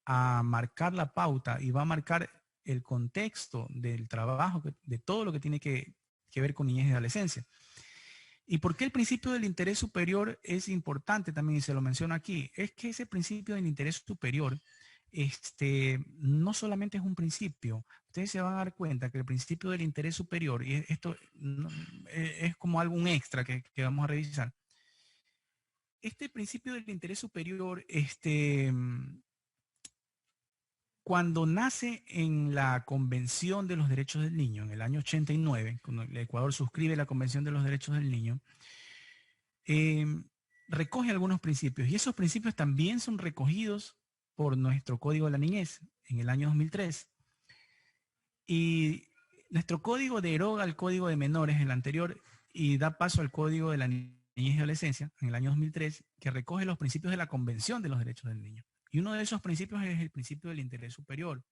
a marcar la pauta y va a marcar el contexto del trabajo, de todo lo que tiene que ver con niñez y adolescencia. ¿Y por qué el principio del interés superior es importante también? Y se lo menciono aquí. Es que ese principio del interés superior no solamente es un principio. Ustedes se van a dar cuenta que el principio del interés superior, y esto es como algo extra que vamos a revisar. Este principio del interés superior, cuando nace en la Convención de los Derechos del Niño, en el año 89, cuando el Ecuador suscribe la Convención de los Derechos del Niño, recoge algunos principios, y esos principios también son recogidos por nuestro Código de la Niñez en el año 2003. Y nuestro código deroga el Código de Menores, el anterior, y da paso al Código de la Niñez y Adolescencia en el año 2003, que recoge los principios de la Convención de los Derechos del Niño. Y uno de esos principios es el principio del interés superior.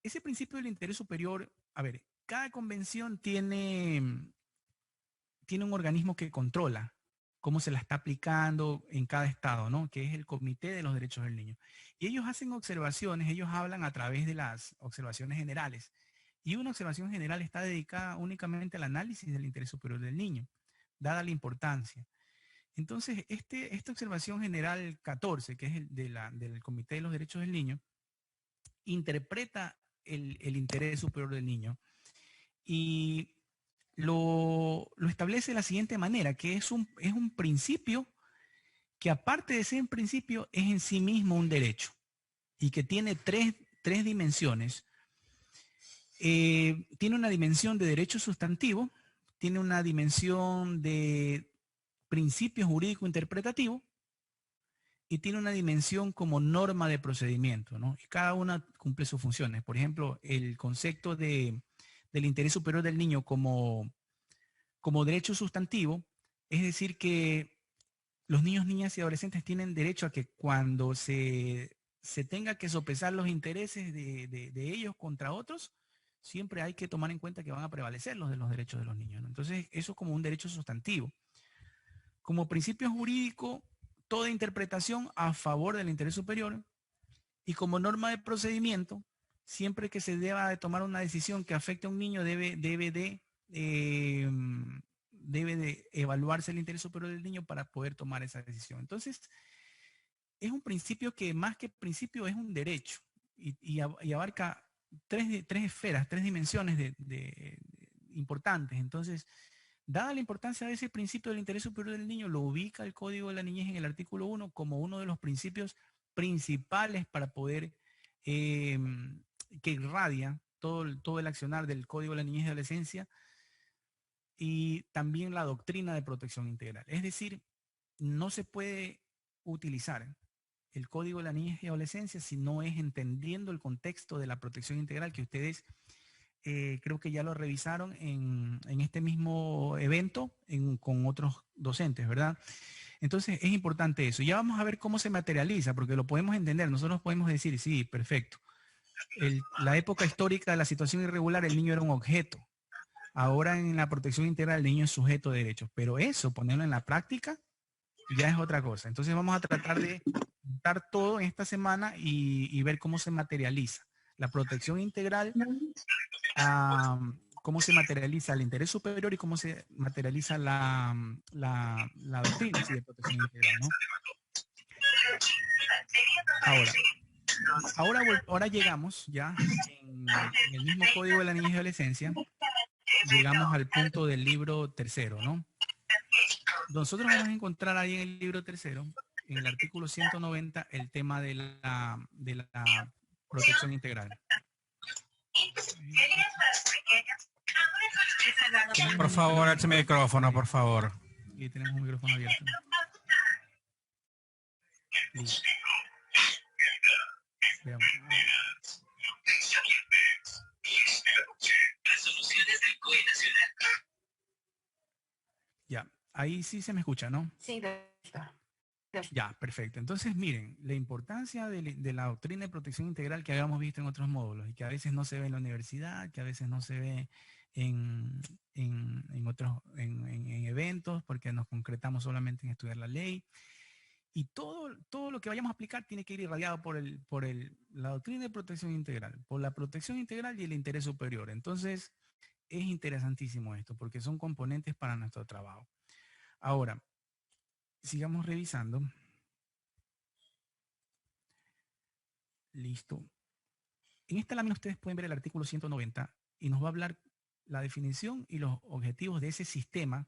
Ese principio del interés superior, a ver, cada convención tiene un organismo que controla cómo se la está aplicando en cada estado, ¿no?, que es el Comité de los Derechos del Niño. Y ellos hacen observaciones, ellos hablan a través de las observaciones generales. Y una observación general está dedicada únicamente al análisis del interés superior del niño, dada la importancia. Entonces, esta observación general 14, que es del Comité de los Derechos del Niño, interpreta el interés superior del niño y lo establece de la siguiente manera, que es un principio que, aparte de ser un principio, es en sí mismo un derecho y que tiene tres dimensiones. Tiene una dimensión de derecho sustantivo, tiene una dimensión de principio jurídico interpretativo y tiene una dimensión como norma de procedimiento, ¿no? Y cada una cumple sus funciones. Por ejemplo, el concepto del interés superior del niño como derecho sustantivo, es decir, que los niños, niñas y adolescentes tienen derecho a que cuando se tenga que sopesar los intereses de ellos contra otros, siempre hay que tomar en cuenta que van a prevalecer los derechos de los niños, ¿no? Entonces, eso es como un derecho sustantivo. Como principio jurídico, toda interpretación a favor del interés superior, y como norma de procedimiento, siempre que se deba de tomar una decisión que afecte a un niño, debe de evaluarse el interés superior del niño para poder tomar esa decisión. Entonces, es un principio que, más que principio, es un derecho y abarca tres esferas, tres dimensiones importantes. Entonces, Dada la importancia de ese principio del interés superior del niño, lo ubica el Código de la Niñez en el artículo 1 como uno de los principios principales para poder, que irradia todo el accionar del Código de la Niñez y Adolescencia, y también la doctrina de protección integral. Es decir, no se puede utilizar el Código de la Niñez y Adolescencia si no es entendiendo el contexto de la protección integral, que ustedes creo que ya lo revisaron en este mismo evento con otros docentes, ¿verdad? Entonces es importante eso. Ya vamos a ver cómo se materializa, porque lo podemos entender. Nosotros podemos decir, sí, perfecto. La época histórica de la situación irregular, el niño era un objeto. Ahora en la protección integral, el niño es sujeto de derechos. Pero eso, ponerlo en la práctica, ya es otra cosa. Entonces vamos a tratar de juntar todo en esta semana y ver cómo se materializa la protección integral, cómo se materializa el interés superior y cómo se materializa la doctrina de protección integral, ¿no? Ahora llegamos ya en el mismo Código de la Niñez y Adolescencia, llegamos al punto del libro tercero, ¿no? Nosotros vamos a encontrar ahí en el libro tercero, en el artículo 190, el tema de la protección integral. Por favor, eche mi micrófono, por favor. Y tenemos un micrófono abierto. Listo. Veamos. Resoluciones del COE nacional. Ya, ahí sí se me escucha, ¿no? Sí, está. Ya, perfecto. Entonces, miren, la importancia de la doctrina de protección integral que habíamos visto en otros módulos y que a veces no se ve en la universidad, que a veces no se ve en eventos, porque nos concretamos solamente en estudiar la ley. Y todo lo que vayamos a aplicar tiene que ir irradiado por la doctrina de protección integral, por la protección integral y el interés superior. Entonces, es interesantísimo esto, porque son componentes para nuestro trabajo. Ahora, sigamos revisando. Listo. En esta lámina ustedes pueden ver el artículo 190 y nos va a hablar la definición y los objetivos de ese sistema,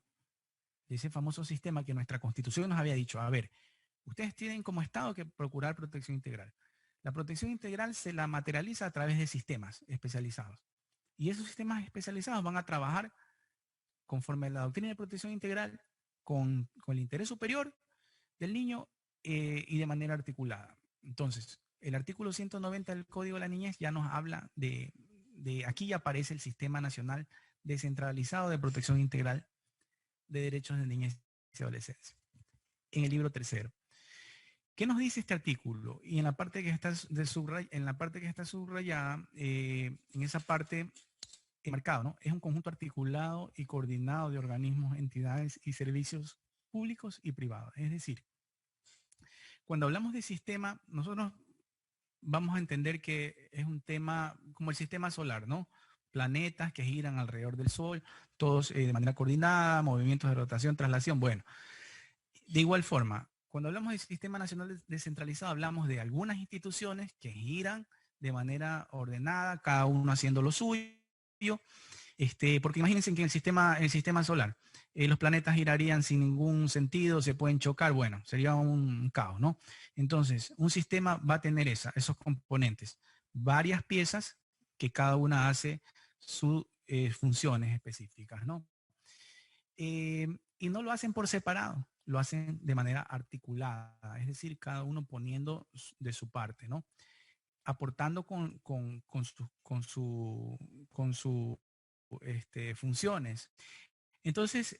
de ese famoso sistema que nuestra Constitución nos había dicho. A ver, ustedes tienen como Estado que procurar protección integral. La protección integral se la materializa a través de sistemas especializados. Y esos sistemas especializados van a trabajar conforme a la doctrina de protección integral con el interés superior del niño y de manera articulada. Entonces, el artículo 190 del Código de la Niñez ya nos habla aquí ya aparece el Sistema Nacional Descentralizado de Protección Integral de Derechos de Niñez y Adolescencia. En el libro tercero. ¿Qué nos dice este artículo? Y en la parte que está subrayada, en esa parte marcado, ¿no? Es un conjunto articulado y coordinado de organismos, entidades y servicios públicos y privados. Es decir, cuando hablamos de sistema, nosotros vamos a entender que es un tema como el sistema solar, ¿no? Planetas que giran alrededor del Sol, todos de manera coordinada, movimientos de rotación, traslación. Bueno, de igual forma, cuando hablamos del Sistema Nacional Descentralizado, hablamos de algunas instituciones que giran de manera ordenada, cada uno haciendo lo suyo, porque imagínense que en el sistema solar, los planetas girarían sin ningún sentido, se pueden chocar, bueno, sería un caos, ¿no? Entonces, un sistema va a tener esos componentes, varias piezas que cada una hace sus funciones específicas, ¿no? Y no lo hacen por separado, lo hacen de manera articulada, es decir, cada uno poniendo de su parte, ¿no? Aportando con sus funciones. Entonces,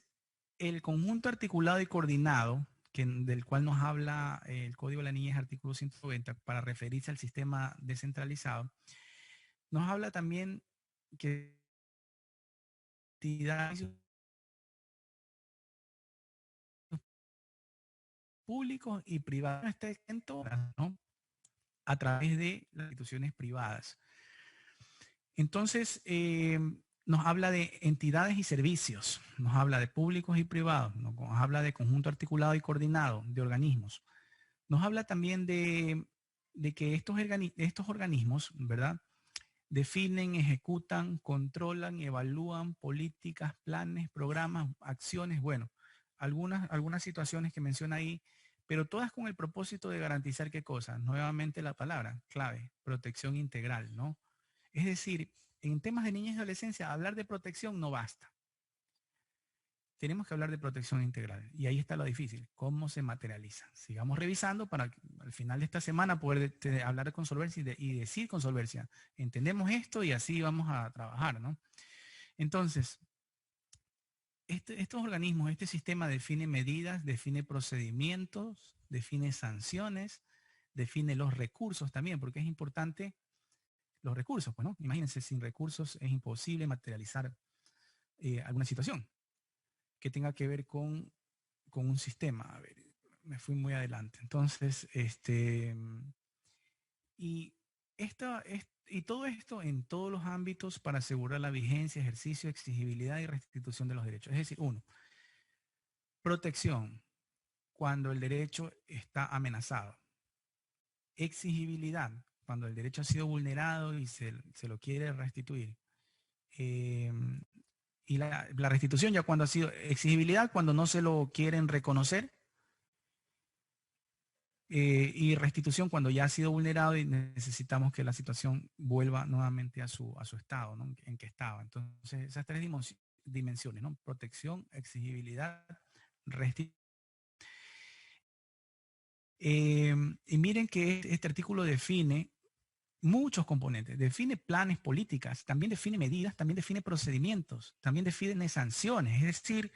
el conjunto articulado y coordinado, del cual nos habla el Código de la Niñez, artículo 190, para referirse al sistema descentralizado, nos habla también que entidades públicos y privados estén todas, ¿no? A través de las instituciones privadas. Entonces, nos habla de entidades y servicios, nos habla de públicos y privados, nos habla de conjunto articulado y coordinado de organismos. Nos habla también de que estos organismos, ¿verdad? definen, ejecutan, controlan, evalúan políticas, planes, programas, acciones, bueno, algunas situaciones que menciona ahí, pero todas con el propósito de garantizar qué cosa, nuevamente la palabra clave, protección integral, ¿no? Es decir, en temas de niñez y adolescencia, hablar de protección no basta. Tenemos que hablar de protección integral. Y ahí está lo difícil, cómo se materializa. Sigamos revisando para al final de esta semana poder hablar con solvencia y decir con solvencia, entendemos esto y así vamos a trabajar, ¿no? Entonces, estos organismos, este sistema define medidas, define procedimientos, define sanciones, define los recursos también, porque es importante los recursos, pues, ¿no? Imagínense, sin recursos es imposible materializar alguna situación que tenga que ver con un sistema. A ver, me fui muy adelante. Entonces, y todo esto en todos los ámbitos para asegurar la vigencia, ejercicio, exigibilidad y restitución de los derechos. Es decir, uno, protección cuando el derecho está amenazado. Exigibilidad cuando el derecho ha sido vulnerado y se lo quiere restituir. Y la restitución ya cuando ha sido exigibilidad, cuando no se lo quieren reconocer, y restitución cuando ya ha sido vulnerado y necesitamos que la situación vuelva nuevamente a su estado, ¿no? En que estaba. Entonces, esas tres dimensiones, ¿no? Protección, exigibilidad, restitución. Y miren que este artículo define muchos componentes, define planes, políticas, también define medidas, también define procedimientos, también define sanciones. Es decir,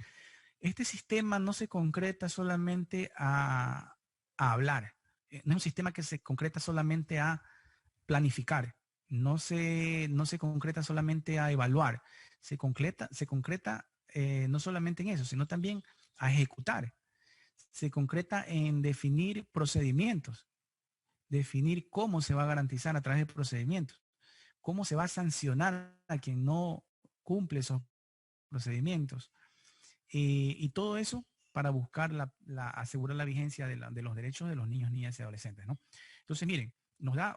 este sistema no se concreta solamente a hablar, no es un sistema que se concreta solamente a planificar, no se concreta solamente a evaluar, se concreta no solamente en eso, sino también a ejecutar, se concreta en definir procedimientos, definir cómo se va a garantizar a través de procedimientos, cómo se va a sancionar a quien no cumple esos procedimientos. Y todo eso para buscar asegurar la vigencia de los derechos de los niños, niñas y adolescentes, ¿no? Entonces, miren,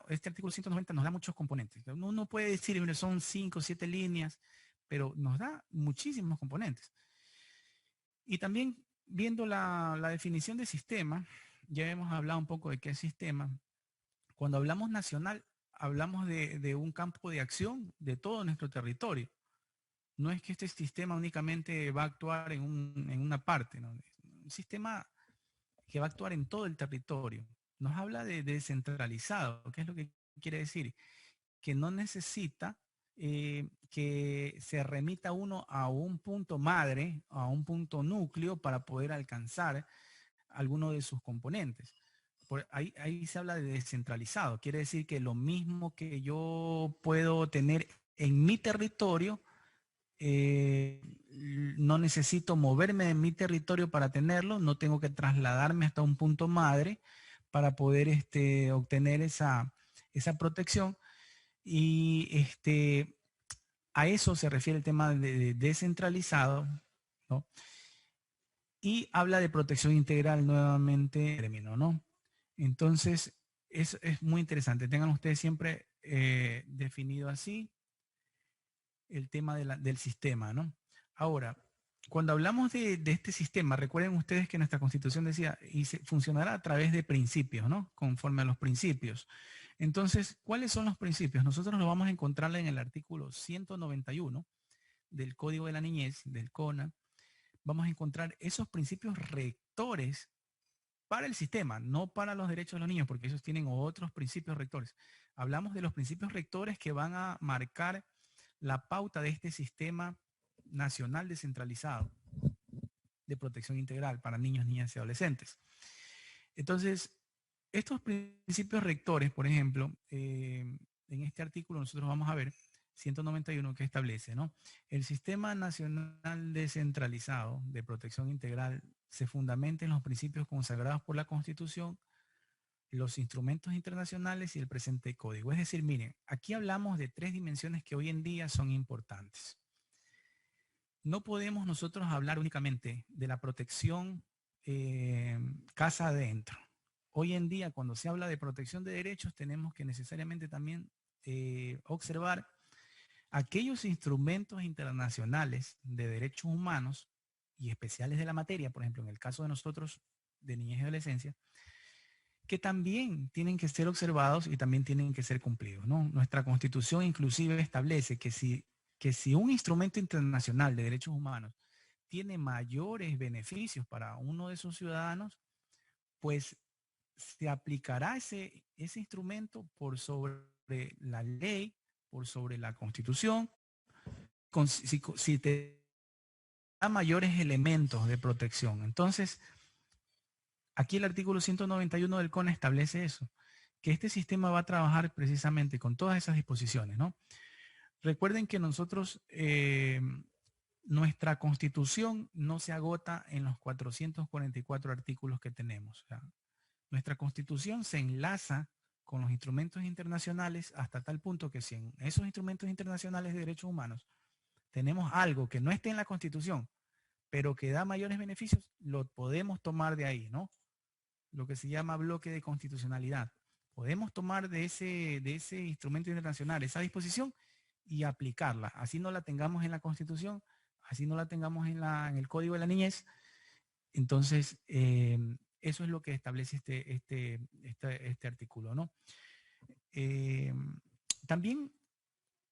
este artículo 190 nos da muchos componentes. Uno puede decir, mire, son 5 o 7 líneas, pero nos da muchísimos componentes. Y también viendo la definición de sistema, ya hemos hablado un poco de qué es sistema. Cuando hablamos nacional, hablamos de un campo de acción de todo nuestro territorio. No es que este sistema únicamente va a actuar en una parte, ¿no? Un sistema que va a actuar en todo el territorio. Nos habla de descentralizado. ¿Qué es lo que quiere decir? Que no necesita que se remita uno a un punto madre, a un punto núcleo para poder alcanzar alguno de sus componentes. Ahí se habla de descentralizado. Quiere decir que lo mismo que yo puedo tener en mi territorio, no necesito moverme de mi territorio para tenerlo, no tengo que trasladarme hasta un punto madre para poder obtener esa protección. Y a eso se refiere el tema de descentralizado, ¿no? Y habla de protección integral nuevamente, término, ¿no? Entonces, eso es muy interesante. Tengan ustedes siempre definido así el tema del sistema, ¿no? Ahora, cuando hablamos de este sistema, recuerden ustedes que nuestra Constitución decía, y funcionará a través de principios, ¿no? Conforme a los principios. Entonces, ¿cuáles son los principios? Nosotros los vamos a encontrar en el artículo 191 del Código de la Niñez, del CONA. Vamos a encontrar esos principios rectores para el sistema, no para los derechos de los niños, porque esos tienen otros principios rectores. Hablamos de los principios rectores que van a marcar la pauta de este sistema nacional descentralizado de protección integral para niños, niñas y adolescentes. Entonces, estos principios rectores, por ejemplo, en este artículo nosotros vamos a ver 191 que establece, ¿no? El Sistema Nacional Descentralizado de Protección Integral se fundamenta en los principios consagrados por la Constitución, los instrumentos internacionales y el presente código. Es decir, miren, aquí hablamos de tres dimensiones que hoy en día son importantes. No podemos nosotros hablar únicamente de la protección casa adentro. Hoy en día, cuando se habla de protección de derechos, tenemos que necesariamente también observar aquellos instrumentos internacionales de derechos humanos y especiales de la materia, por ejemplo, en el caso de nosotros de niñez y adolescencia, que también tienen que ser observados y también tienen que ser cumplidos, ¿no? Nuestra Constitución inclusive establece que si un instrumento internacional de derechos humanos tiene mayores beneficios para uno de sus ciudadanos, pues se aplicará ese instrumento por sobre la ley, por sobre la Constitución, si te da mayores elementos de protección. Entonces, aquí el artículo 191 del CONA establece eso, que este sistema va a trabajar precisamente con todas esas disposiciones, ¿no? Recuerden que nosotros, nuestra Constitución no se agota en los 444 artículos que tenemos. O sea, nuestra Constitución se enlaza con los instrumentos internacionales hasta tal punto que si en esos instrumentos internacionales de derechos humanos tenemos algo que no esté en la Constitución, pero que da mayores beneficios, lo podemos tomar de ahí, ¿no? Lo que se llama bloque de constitucionalidad. Podemos tomar de ese instrumento internacional esa disposición y aplicarla. Así no la tengamos en la Constitución, así no la tengamos en el Código de la Niñez. Entonces, eso es lo que establece este artículo, ¿no? También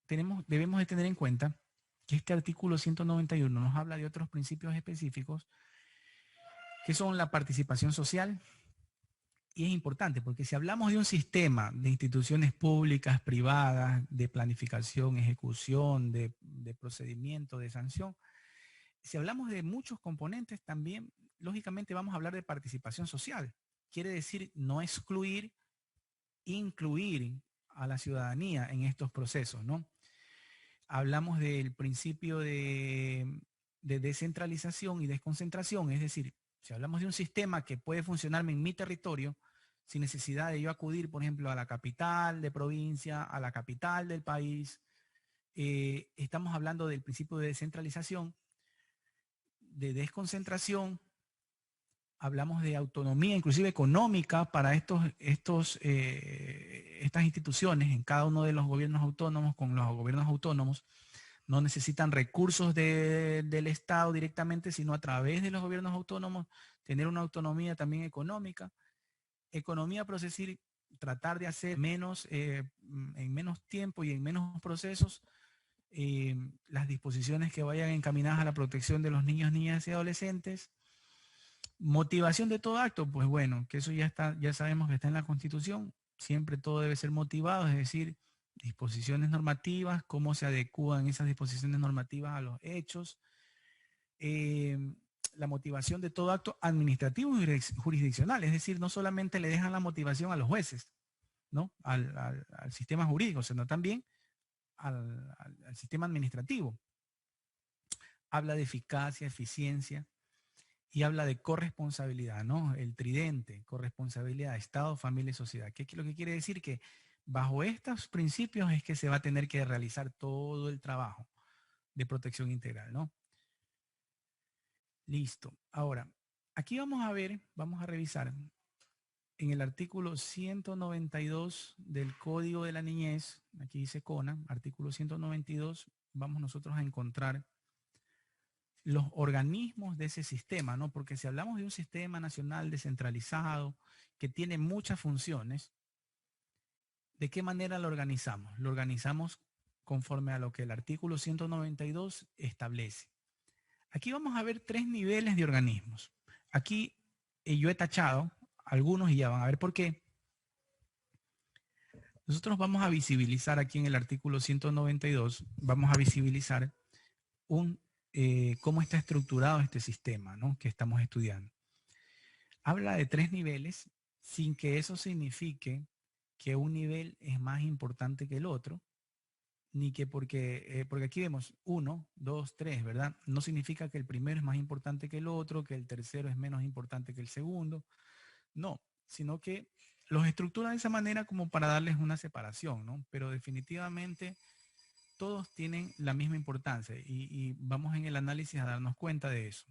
debemos de tener en cuenta que este artículo 191 nos habla de otros principios específicos que son la participación social. Y es importante porque si hablamos de un sistema de instituciones públicas, privadas, de planificación, ejecución, de procedimiento, de sanción, si hablamos de muchos componentes también, lógicamente vamos a hablar de participación social. Quiere decir no excluir, incluir a la ciudadanía en estos procesos, ¿no? Hablamos del principio de descentralización y desconcentración, es decir, si hablamos de un sistema que puede funcionarme en mi territorio, sin necesidad de yo acudir, por ejemplo, a la capital de provincia, a la capital del país, estamos hablando del principio de descentralización, de desconcentración, hablamos de autonomía, inclusive económica, para estas instituciones en cada uno de los gobiernos autónomos, con los gobiernos autónomos. No necesitan recursos del Estado directamente, sino a través de los gobiernos autónomos, tener una autonomía también económica. Economía, por decir, tratar de hacer menos, en menos tiempo y en menos procesos, las disposiciones que vayan encaminadas a la protección de los niños, niñas y adolescentes. Motivación de todo acto, pues bueno, que eso ya sabemos que está en la Constitución. Siempre todo debe ser motivado, es decir, disposiciones normativas, cómo se adecúan esas disposiciones normativas a los hechos, la motivación de todo acto administrativo y jurisdiccional, es decir, no solamente le dejan la motivación a los jueces, ¿no? Al sistema jurídico, sino también al sistema administrativo. Habla de eficacia, eficiencia y habla de corresponsabilidad, ¿no? El tridente, corresponsabilidad, Estado, familia y sociedad. ¿Qué es lo que quiere decir? Que bajo estos principios es que se va a tener que realizar todo el trabajo de protección integral, ¿no? Listo. Ahora, aquí vamos a revisar en el artículo 192 del Código de la Niñez, aquí dice CONA, artículo 192, vamos nosotros a encontrar los organismos de ese sistema, ¿no? Porque si hablamos de un sistema nacional descentralizado que tiene muchas funciones, ¿de qué manera lo organizamos? Lo organizamos conforme a lo que el artículo 192 establece. Aquí vamos a ver 3 niveles de organismos. Aquí yo he tachado algunos y ya van a ver por qué. Nosotros vamos a visibilizar aquí en el artículo 192, vamos a visibilizar cómo está estructurado este sistema, ¿no? Que estamos estudiando. Habla de 3 niveles sin que eso signifique que un nivel es más importante que el otro, ni que porque aquí vemos 1, 2, 3, ¿verdad? No significa que el primero es más importante que el otro, que el tercero es menos importante que el segundo. No, sino que los estructura de esa manera como para darles una separación, ¿no? Pero definitivamente todos tienen la misma importancia y vamos en el análisis a darnos cuenta de eso.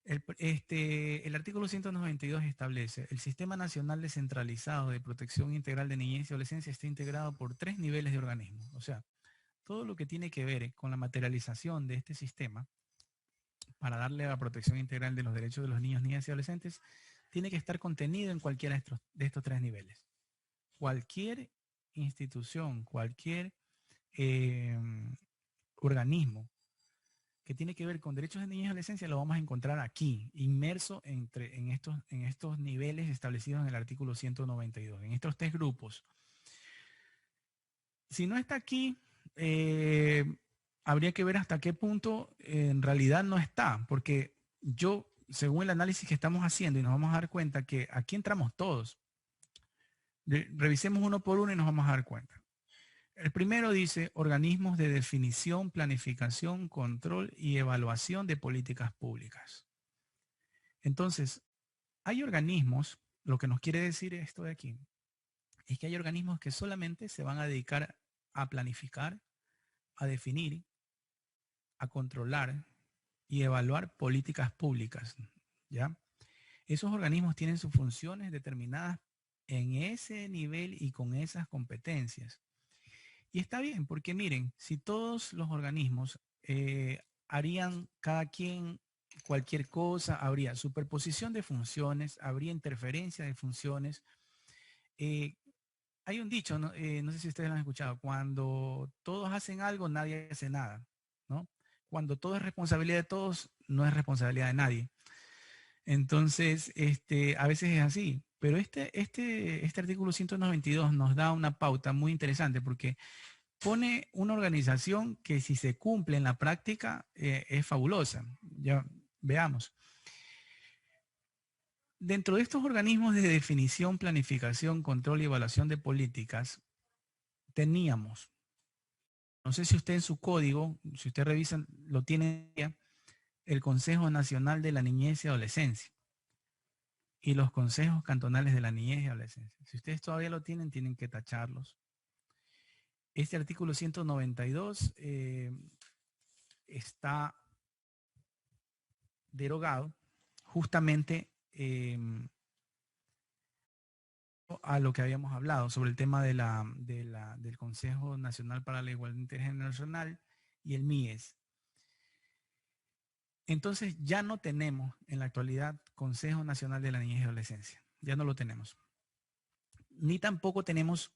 El artículo 192 establece: el Sistema Nacional Descentralizado de Protección Integral de Niñez y Adolescencia está integrado por 3 niveles de organismos. O sea, todo lo que tiene que ver con la materialización de este sistema para darle la protección integral de los derechos de los niños, niñas y adolescentes tiene que estar contenido en cualquiera de estos 3 niveles. Cualquier institución, cualquier organismo que tiene que ver con derechos de niños y adolescencia lo vamos a encontrar aquí, inmerso en estos niveles establecidos en el artículo 192, en estos 3 grupos. Si no está aquí, habría que ver hasta qué punto en realidad no está, porque yo, según el análisis que estamos haciendo, y nos vamos a dar cuenta que aquí entramos todos. Revisemos uno por uno y nos vamos a dar cuenta. El primero dice organismos de definición, planificación, control y evaluación de políticas públicas. Entonces, hay organismos, lo que nos quiere decir esto de aquí, es que hay organismos que solamente se van a dedicar a planificar, a definir, a controlar y evaluar políticas públicas, ¿ya? Esos organismos tienen sus funciones determinadas en ese nivel y con esas competencias. Y está bien, porque miren, si todos los organismos harían cada quien cualquier cosa, habría superposición de funciones, habría interferencia de funciones. Hay un dicho, no sé si ustedes lo han escuchado: cuando todos hacen algo, nadie hace nada, ¿no? Cuando todo es responsabilidad de todos, no es responsabilidad de nadie. Entonces, a veces es así. Pero este artículo 192 nos da una pauta muy interesante, porque pone una organización que, si se cumple en la práctica, es fabulosa. Ya veamos. Dentro de estos organismos de definición, planificación, control y evaluación de políticas, teníamos, no sé si usted en su código, si usted revisa, lo tiene ya, el Consejo Nacional de la Niñez y Adolescencia y los consejos cantonales de la niñez y adolescencia. Si ustedes todavía lo tienen, tienen que tacharlos. Este artículo 192 está derogado justamente a lo que habíamos hablado sobre el tema del Consejo Nacional para la Igualdad Intergeneracional y el MIES. Entonces ya no tenemos en la actualidad Consejo Nacional de la Niñez y Adolescencia. Ya no lo tenemos. Ni tampoco tenemos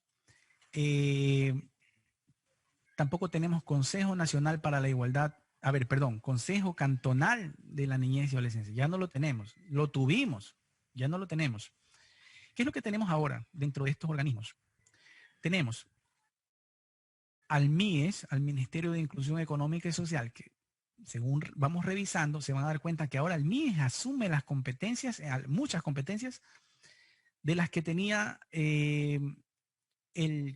Consejo Nacional para la Igualdad. Consejo Cantonal de la Niñez y Adolescencia. Ya no lo tenemos. Lo tuvimos. Ya no lo tenemos. ¿Qué es lo que tenemos ahora dentro de estos organismos? Tenemos al MIES, al Ministerio de Inclusión Económica y Social, que según vamos revisando, se van a dar cuenta que ahora el MIES asume las competencias, muchas competencias, de las que tenía el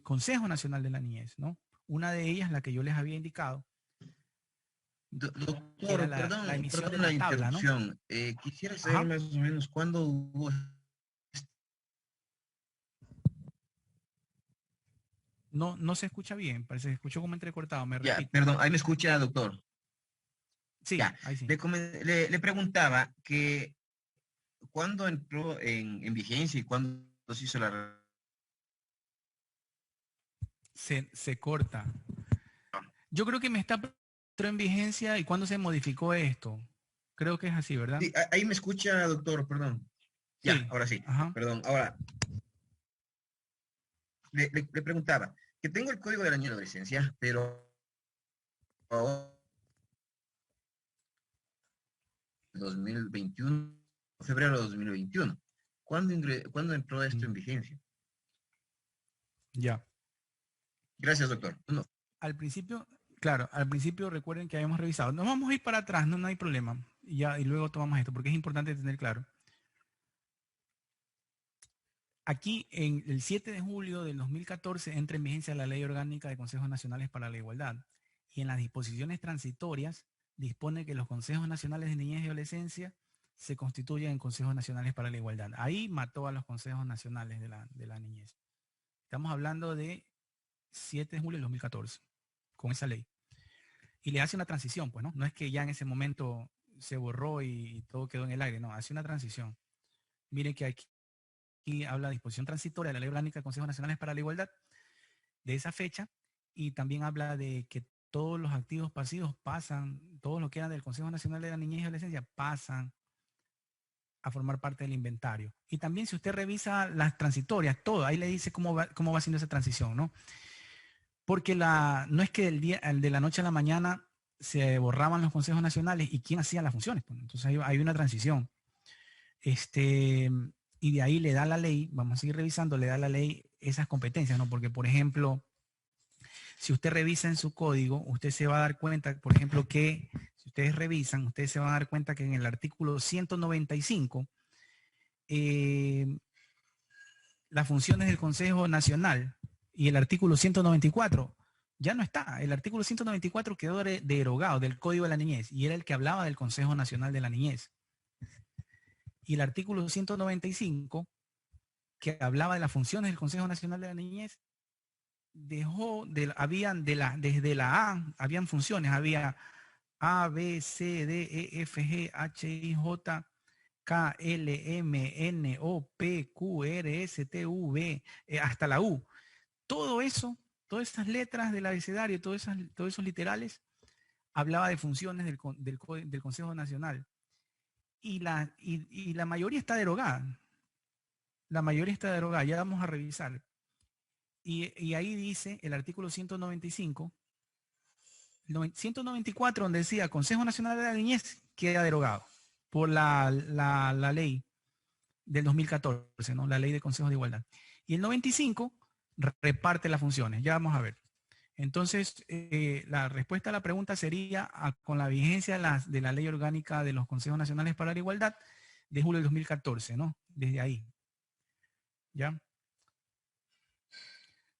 Consejo Nacional de la Niñez, ¿no? Una de ellas, la que yo les había indicado. Doctor, la emisión de la interrupción, ¿no? Quisiera saber más o menos cuándo hubo... No se escucha bien, parece que se escuchó como entrecortado. Ya, perdón, ahí me escucha, doctor. Sí, ya, ahí sí. Le preguntaba que cuándo entró en vigencia y cuándo se hizo la... Se corta. Yo creo que entró en vigencia y cuándo se modificó esto. Creo que es así, ¿verdad? Sí, ahí me escucha, doctor, perdón. Sí. Ya, ahora sí. Ajá. Perdón, ahora. Le preguntaba, que tengo el código de la niñez y adolescencia, pero... 2021, febrero de 2021. ¿Cuándo entró esto en vigencia? Ya. Gracias, doctor. No. Al principio, claro, al principio recuerden que habíamos revisado. Nos vamos a ir para atrás, no hay problema. Y luego tomamos esto, porque es importante tener claro. Aquí, en el 7 de julio del 2014, entra en vigencia la Ley Orgánica de Consejos Nacionales para la Igualdad. Y en las disposiciones transitorias dispone que los Consejos Nacionales de Niñez y Adolescencia se constituyen en Consejos Nacionales para la Igualdad. Ahí mató a los Consejos Nacionales de la Niñez. Estamos hablando de 7 de julio del 2014, con esa ley. Y le hace una transición, pues, ¿no? No es que ya en ese momento se borró y todo quedó en el aire. No, hace una transición. Mire que aquí habla de disposición transitoria de la Ley Orgánica de Consejos Nacionales para la Igualdad de esa fecha, y también habla de que todos los activos pasivos pasan, todos los que eran del Consejo Nacional de la Niñez y Adolescencia pasan a formar parte del inventario. Y también si usted revisa las transitorias, todo, ahí le dice cómo va haciendo esa transición, ¿no? Porque no es que de la noche a la mañana se borraban los consejos nacionales y quién hacía las funciones. Pues. Entonces hay una transición. Y de ahí le da la ley, vamos a seguir revisando, le da la ley esas competencias, ¿no? Porque, por ejemplo, si usted revisa en su código, usted se va a dar cuenta, por ejemplo, que si ustedes revisan, ustedes se van a dar cuenta que en el artículo 195, las funciones del Consejo Nacional y el artículo 194 ya no está. El artículo 194 quedó derogado del Código de la Niñez y era el que hablaba del Consejo Nacional de la Niñez. Y el artículo 195, que hablaba de las funciones del Consejo Nacional de la Niñez, desde la A, habían funciones, había A, B, C, D, E, F, G, H, I, J, K, L, M, N, O, P, Q, R, S, T, U, V, hasta la U. Todo eso, todas esas letras del abecedario, todos esos literales, hablaba de funciones del Consejo Nacional. Y la mayoría está derogada. La mayoría está derogada, ya vamos a revisar. Y ahí dice el artículo 195, 194, donde decía Consejo Nacional de la Niñez, queda derogado por la ley del 2014, ¿no? La ley de consejos de igualdad. Y el 95 reparte las funciones. Ya vamos a ver. Entonces, la respuesta a la pregunta sería con la vigencia de la ley orgánica de los consejos nacionales para la igualdad de julio del 2014, ¿no? Desde ahí. ¿Ya?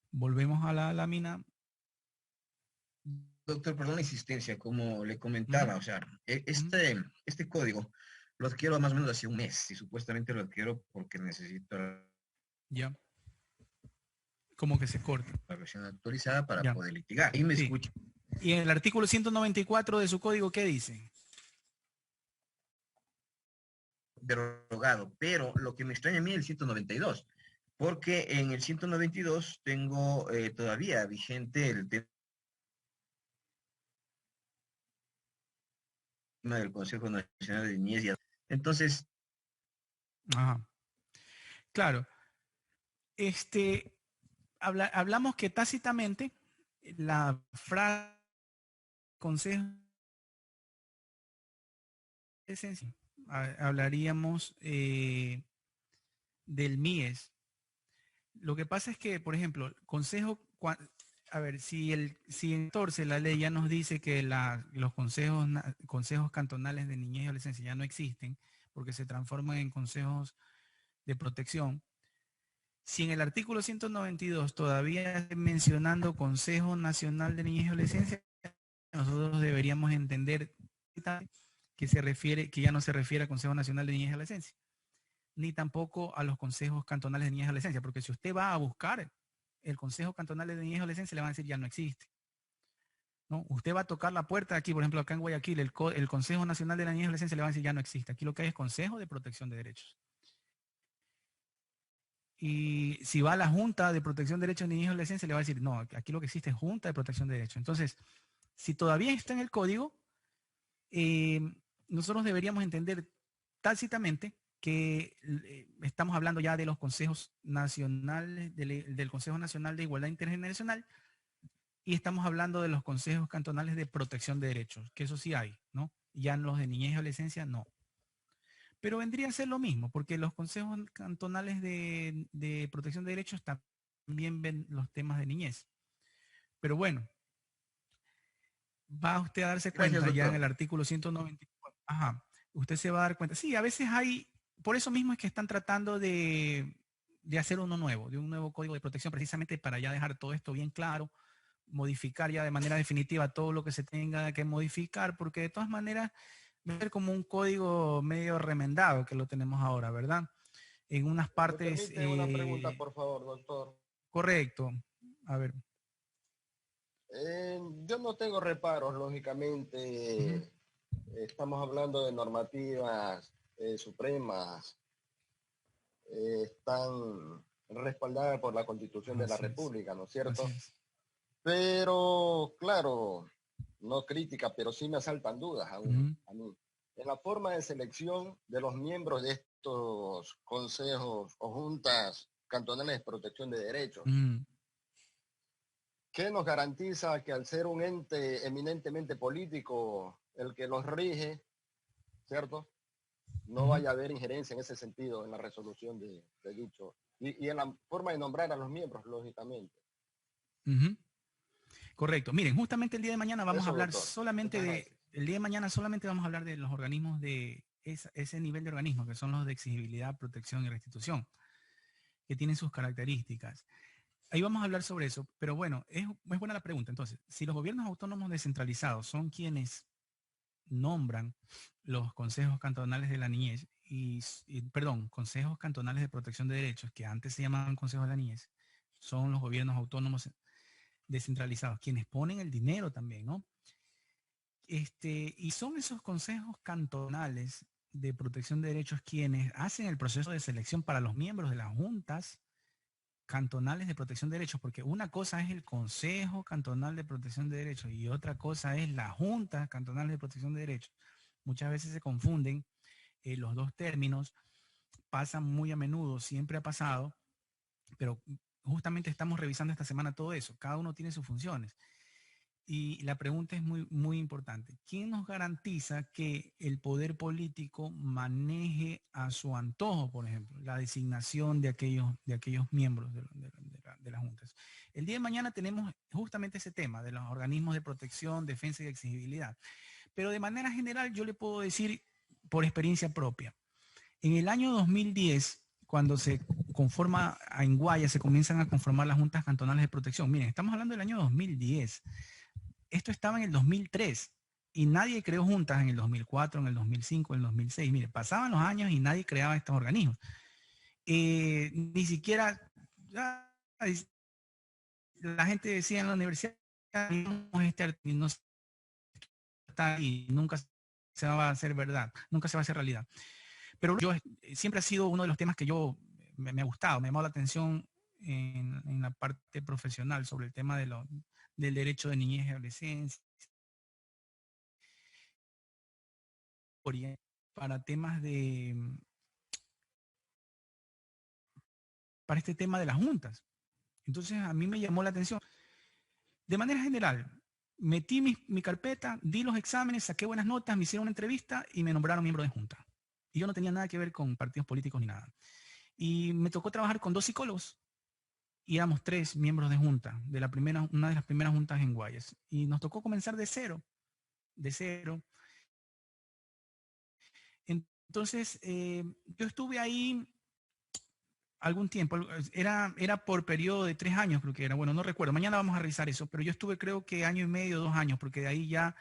Volvemos a la lámina. Doctor, perdón la insistencia, como le comentaba, o sea, este código lo adquiero más o menos hace un mes y supuestamente lo adquiero porque necesito Ya. Como que se corta. la versión actualizada para poder litigar. Y me escucha. Y en el artículo 194 de su código, ¿qué dice? Derogado, pero lo que me extraña a mí es el 192, porque en el 192 tengo todavía vigente el tema del Consejo Nacional de Niñez y Adolescencia. Entonces, ajá. Claro. Hablamos que tácitamente la frase consejo hablaríamos del MIES. Lo que pasa es que, por ejemplo, a ver, si el 14 la ley ya nos dice que los consejos cantonales de niñez y adolescencia ya no existen porque se transforman en consejos de protección. Si en el artículo 192 todavía mencionando Consejo Nacional de Niñez y Adolescencia, nosotros deberíamos entender que ya no se refiere al Consejo Nacional de Niñez y Adolescencia, ni tampoco a los consejos cantonales de niñez y adolescencia, porque si usted va a buscar el Consejo Cantonal de Niñez y Adolescencia, le van a decir ya no existe. ¿No? Usted va a tocar la puerta aquí, por ejemplo, acá en Guayaquil, el Consejo Nacional de la Niñez y Adolescencia le van a decir ya no existe. Aquí lo que hay es Consejo de Protección de Derechos. Y si va a la Junta de Protección de Derechos de Niñez y Adolescencia, le va a decir, no, aquí lo que existe es Junta de Protección de Derechos. Entonces, si todavía está en el código, nosotros deberíamos entender tácitamente que estamos hablando ya de los consejos nacionales, del Consejo Nacional de Igualdad Intergeneracional, y estamos hablando de los consejos cantonales de protección de derechos, que eso sí hay, ¿no? Ya en los de niñez y adolescencia, no. Pero vendría a ser lo mismo, porque los consejos cantonales de protección de derechos también ven los temas de niñez. Pero bueno, va usted a darse cuenta. Gracias, ya en el artículo 194. Ajá, usted se va a dar cuenta. Sí, a veces hay, por eso mismo es que están tratando de hacer uno nuevo, de un nuevo código de protección, precisamente para ya dejar todo esto bien claro, modificar ya de manera definitiva todo lo que se tenga que modificar, porque de todas maneras va a ser como un código medio remendado que lo tenemos ahora, ¿verdad? En unas partes... ¿Me permite una pregunta, por favor, doctor? Correcto. A ver. Yo no tengo reparos, lógicamente, estamos hablando de normativas supremas, están respaldadas por la Constitución de la República, ¿no es cierto? Pero, claro, no crítica, pero sí me asaltan dudas aún a mí. En la forma de selección de los miembros de estos consejos o juntas cantonales de protección de derechos, ¿qué nos garantiza que al ser un ente eminentemente político el que los rige, ¿cierto?, no vaya a haber injerencia en ese sentido en la resolución de dicho y en la forma de nombrar a los miembros, lógicamente? Correcto. Miren, justamente el día de mañana vamos a hablar doctor, solamente vamos a hablar de los organismos de ese nivel de organismos, que son los de exigibilidad, protección y restitución, que tienen sus características. Ahí vamos a hablar sobre eso, pero bueno, es buena la pregunta. Entonces, si los gobiernos autónomos descentralizados son quienes nombran los consejos cantonales de la niñez consejos cantonales de protección de derechos, que antes se llamaban consejos de la niñez, son los gobiernos autónomos descentralizados quienes ponen el dinero también, ¿no? Y son esos consejos cantonales de protección de derechos quienes hacen el proceso de selección para los miembros de las juntas cantonales de protección de derechos, porque una cosa es el Consejo Cantonal de Protección de Derechos y otra cosa es la Junta Cantonal de Protección de Derechos. Muchas veces se confunden los dos términos, pasan muy a menudo, siempre ha pasado, pero justamente estamos revisando esta semana todo eso. Cada uno tiene sus funciones. Y la pregunta es muy, muy importante. ¿Quién nos garantiza que el poder político maneje a su antojo, por ejemplo, la designación de aquellos miembros de las juntas? El día de mañana tenemos justamente ese tema de los organismos de protección, defensa y exigibilidad. Pero de manera general yo le puedo decir por experiencia propia. En el año 2010, cuando se conforma en Guaya, se comienzan a conformar las juntas cantonales de protección. Miren, estamos hablando del año 2010. Esto estaba en el 2003 y nadie creó juntas en el 2004, en el 2005, en el 2006. Mire, pasaban los años y nadie creaba estos organismos. Ni siquiera la gente decía en la universidad, no está y nunca se va a hacer verdad, nunca se va a hacer realidad. Pero yo siempre ha sido uno de los temas que yo me ha gustado, me ha llamado la atención en la parte profesional sobre el tema del derecho de niñez y adolescencia, para temas para este tema de las juntas. Entonces a mí me llamó la atención. De manera general, metí mi carpeta, di los exámenes, saqué buenas notas, me hicieron una entrevista y me nombraron miembro de junta. Y yo no tenía nada que ver con partidos políticos ni nada. Y me tocó trabajar con 2 psicólogos. Y éramos 3 miembros de junta, una de las primeras juntas en Guayas. Y nos tocó comenzar de cero. Entonces, yo estuve ahí algún tiempo, era por periodo de 3 años, creo que era, bueno, no recuerdo, mañana vamos a revisar eso, pero yo estuve creo que 1 año y medio, 2 años, porque de ahí ya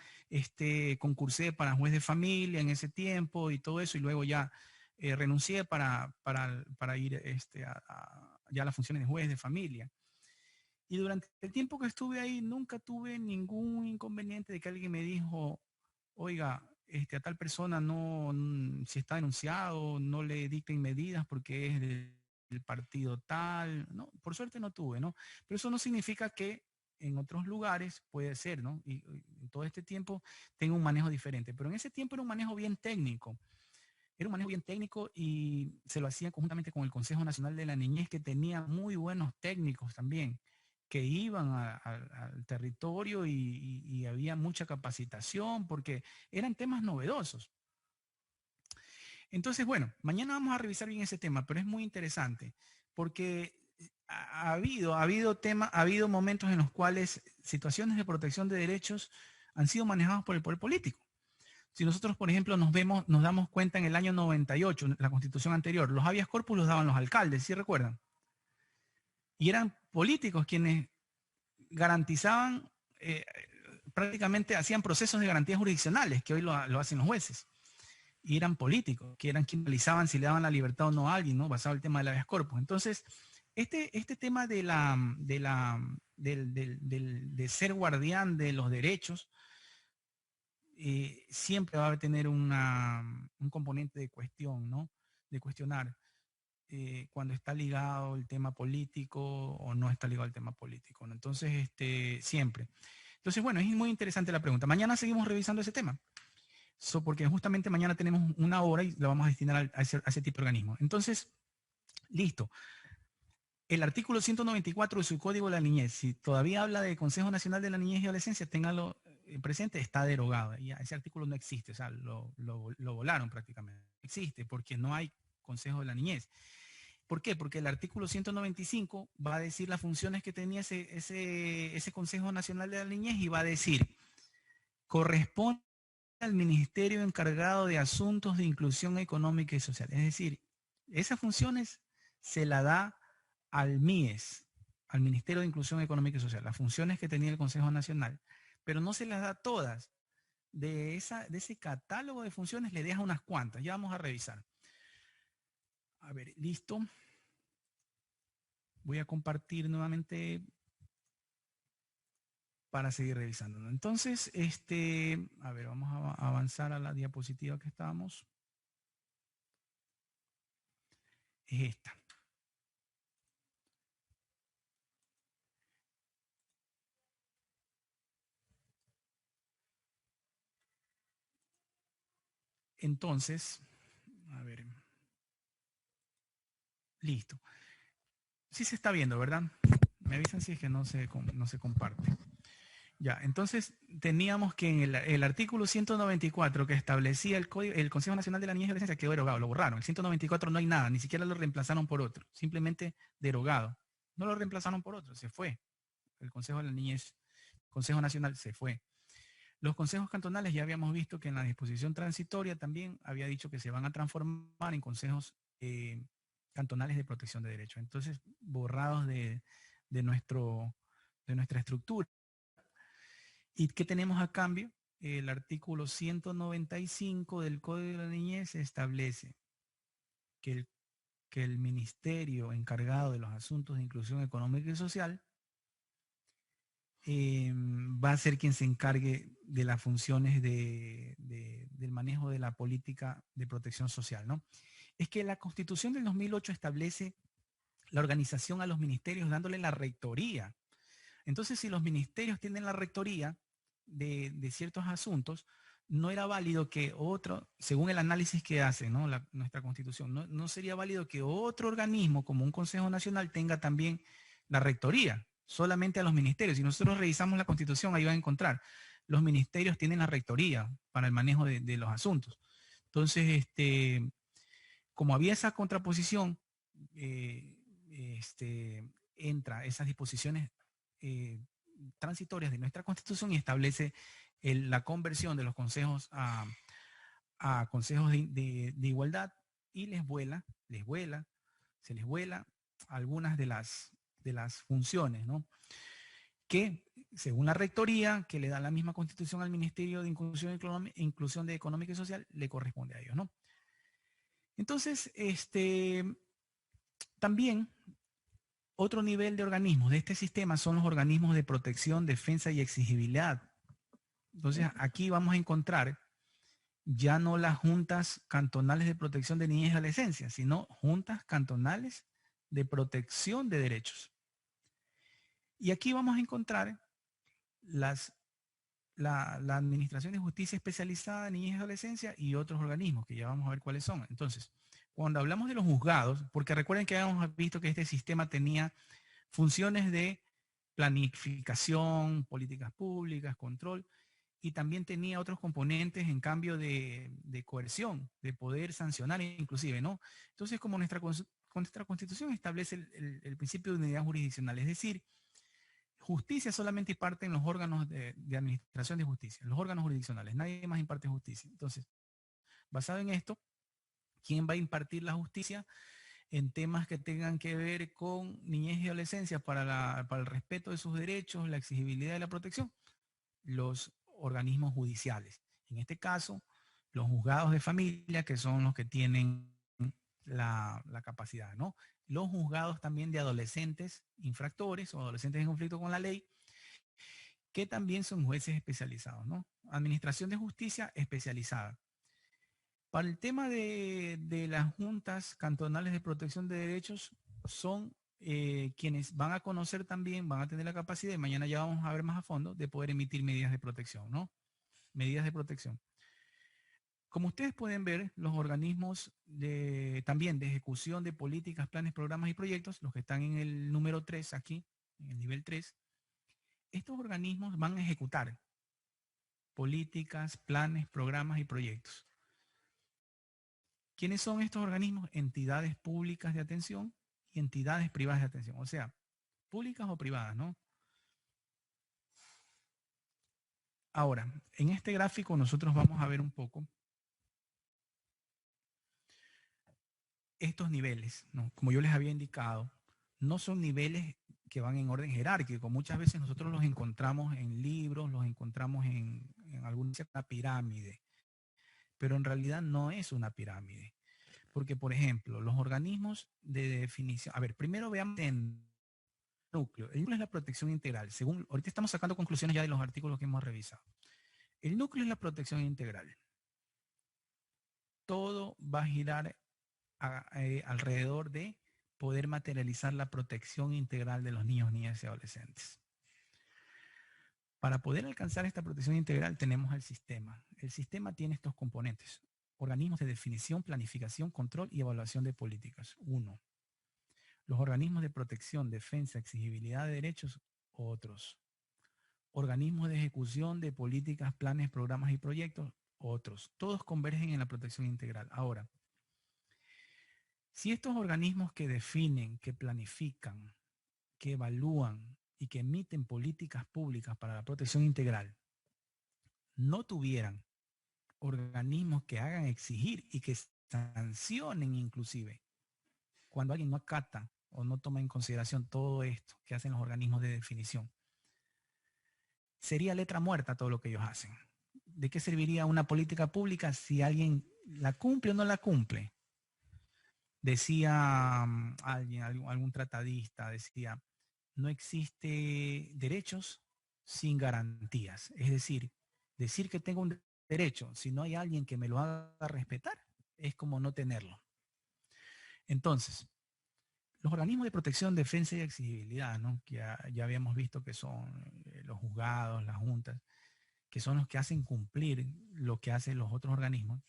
concursé para juez de familia en ese tiempo y todo eso, y luego ya renuncié para ir ya a las funciones de juez de familia. Y durante el tiempo que estuve ahí nunca tuve ningún inconveniente de que alguien me dijo, oiga, a tal persona si está denunciado, no le dicten medidas porque es del partido tal. No, por suerte no tuve, ¿no? Pero eso no significa que en otros lugares puede ser, ¿no? Y en todo este tiempo tengo un manejo diferente. Pero en ese tiempo era un manejo bien técnico. Era un manejo bien técnico y se lo hacía conjuntamente con el Consejo Nacional de la Niñez, que tenía muy buenos técnicos también, que iban al territorio y había mucha capacitación porque eran temas novedosos. Entonces, bueno, mañana vamos a revisar bien ese tema, pero es muy interesante porque ha habido momentos en los cuales situaciones de protección de derechos han sido manejadas por el poder político. Si nosotros, por ejemplo, nos damos cuenta en el año 98, la constitución anterior, los habeas corpus los daban los alcaldes, ¿sí recuerdan? Y eran políticos quienes garantizaban, prácticamente hacían procesos de garantías jurisdiccionales, que hoy lo hacen los jueces. Y eran políticos, que eran quienes analizaban si le daban la libertad o no a alguien, ¿no? Basado en el tema del habeas corpus. Entonces, este tema de ser guardián de los derechos siempre va a tener un componente de cuestión, ¿no? De cuestionar cuando está ligado el tema político o no está ligado al tema político, ¿no? Entonces, siempre. Entonces, bueno, es muy interesante la pregunta. Mañana seguimos revisando ese tema. Porque justamente mañana tenemos una hora y la vamos a destinar a ese tipo de organismo. Entonces, listo. El artículo 194 de su Código de la Niñez, si todavía habla de Consejo Nacional de la Niñez y Adolescencia, ténganlo presente, está derogado. Ya, ese artículo no existe, o sea, lo volaron prácticamente. No existe porque no hay Consejo de la Niñez. ¿Por qué? Porque el artículo 195 va a decir las funciones que tenía ese Consejo Nacional de la Niñez y va a decir, corresponde al ministerio encargado de asuntos de inclusión económica y social. Es decir, esas funciones se la da al MIES, al Ministerio de Inclusión Económica y Social, las funciones que tenía el Consejo Nacional, pero no se las da todas. De ese catálogo de funciones le deja unas cuantas. Ya vamos a revisar. A ver, listo. Voy a compartir nuevamente para seguir revisando. Entonces, a ver, vamos a avanzar a la diapositiva que estábamos. Es esta. Entonces, a ver. Listo. Sí se está viendo, ¿verdad? Me avisan si es que no se comparte. Ya, entonces teníamos que en el artículo 194 que establecía el Consejo Nacional de la Niñez y Adolescencia quedó derogado, lo borraron. El 194 no hay nada, ni siquiera lo reemplazaron por otro, simplemente derogado. No lo reemplazaron por otro, se fue. El Consejo de la Niñez, Consejo Nacional se fue. Los consejos cantonales ya habíamos visto que en la disposición transitoria también había dicho que se van a transformar en consejos cantonales de protección de derechos. Entonces, borrados de nuestra estructura. ¿Y qué tenemos a cambio? El artículo 195 del Código de la Niñez establece que el ministerio encargado de los asuntos de inclusión económica y social va a ser quien se encargue de las funciones del manejo de la política de protección social, ¿no? Es que la Constitución del 2008 establece la organización a los ministerios dándole la rectoría. Entonces, si los ministerios tienen la rectoría de ciertos asuntos, no era válido que otro, según el análisis que hace, ¿no? Nuestra Constitución, no sería válido que otro organismo como un Consejo Nacional tenga también la rectoría, solamente a los ministerios. Si nosotros revisamos la Constitución, ahí van a encontrar, los ministerios tienen la rectoría para el manejo de los asuntos. Entonces, como había esa contraposición, entra esas disposiciones transitorias de nuestra Constitución y establece la conversión de los consejos a consejos de igualdad y se les vuela algunas de las funciones, ¿no? Que según la rectoría que le da la misma Constitución al Ministerio de Inclusión de Económica y Social, le corresponde a ellos, ¿no? Entonces, también otro nivel de organismos de este sistema son los organismos de protección, defensa y exigibilidad. Entonces, aquí vamos a encontrar ya no las juntas cantonales de protección de niñez y adolescencia, sino juntas cantonales de protección de derechos. Y aquí vamos a encontrar la Administración de Justicia Especializada en Niñez y Adolescencia y otros organismos que ya vamos a ver cuáles son. Entonces, cuando hablamos de los juzgados, porque recuerden que habíamos visto que este sistema tenía funciones de planificación, políticas públicas, control, y también tenía otros componentes en cambio de coerción, de poder sancionar inclusive, ¿no? Entonces, como nuestra Constitución establece el principio de unidad jurisdiccional, es decir, justicia solamente imparte en los órganos de administración de justicia, los órganos jurisdiccionales, nadie más imparte justicia. Entonces, basado en esto, ¿quién va a impartir la justicia en temas que tengan que ver con niñez y adolescencia para el respeto de sus derechos, la exigibilidad y la protección? Los organismos judiciales. En este caso, los juzgados de familia, que son los que tienen la capacidad, ¿no? Los juzgados también de adolescentes infractores o adolescentes en conflicto con la ley que también son jueces especializados, ¿no? Administración de justicia especializada. Para el tema de las juntas cantonales de protección de derechos, son quienes van a conocer también, van a tener la capacidad, y mañana ya vamos a ver más a fondo, de poder emitir medidas de protección, ¿no? Medidas de protección. Como ustedes pueden ver, los organismos también de ejecución de políticas, planes, programas y proyectos, los que están en el número 3 aquí, en el nivel 3, estos organismos van a ejecutar políticas, planes, programas y proyectos. ¿Quiénes son estos organismos? Entidades públicas de atención y entidades privadas de atención. O sea, públicas o privadas, ¿no? Ahora, en este gráfico nosotros vamos a ver un poco estos niveles, ¿no? Como yo les había indicado, no son niveles que van en orden jerárquico. Muchas veces nosotros los encontramos en libros, los encontramos en alguna pirámide, pero en realidad no es una pirámide. Porque, por ejemplo, los organismos de definición... A ver, primero veamos el núcleo. El núcleo es la protección integral. Ahorita estamos sacando conclusiones ya de los artículos que hemos revisado. El núcleo es la protección integral. Todo va a girar alrededor de poder materializar la protección integral de los niños, niñas y adolescentes. Para poder alcanzar esta protección integral tenemos el sistema. El sistema tiene estos componentes. Organismos de definición, planificación, control y evaluación de políticas. 1. Los organismos de protección, defensa, exigibilidad de derechos. Otros. Organismos de ejecución de políticas, planes, programas y proyectos. Otros. Todos convergen en la protección integral. Ahora, si estos organismos que definen, que planifican, que evalúan y que emiten políticas públicas para la protección integral no tuvieran organismos que hagan exigir y que sancionen inclusive cuando alguien no acata o no toma en consideración todo esto que hacen los organismos de definición, sería letra muerta todo lo que ellos hacen. ¿De qué serviría una política pública si alguien la cumple o no la cumple? Decía algún tratadista, decía, no existe derechos sin garantías. Es decir que tengo un derecho, si no hay alguien que me lo haga respetar, es como no tenerlo. Entonces, los organismos de protección, defensa y exigibilidad, ¿no? Que ya habíamos visto que son los juzgados, las juntas, que son los que hacen cumplir lo que hacen los otros organismos.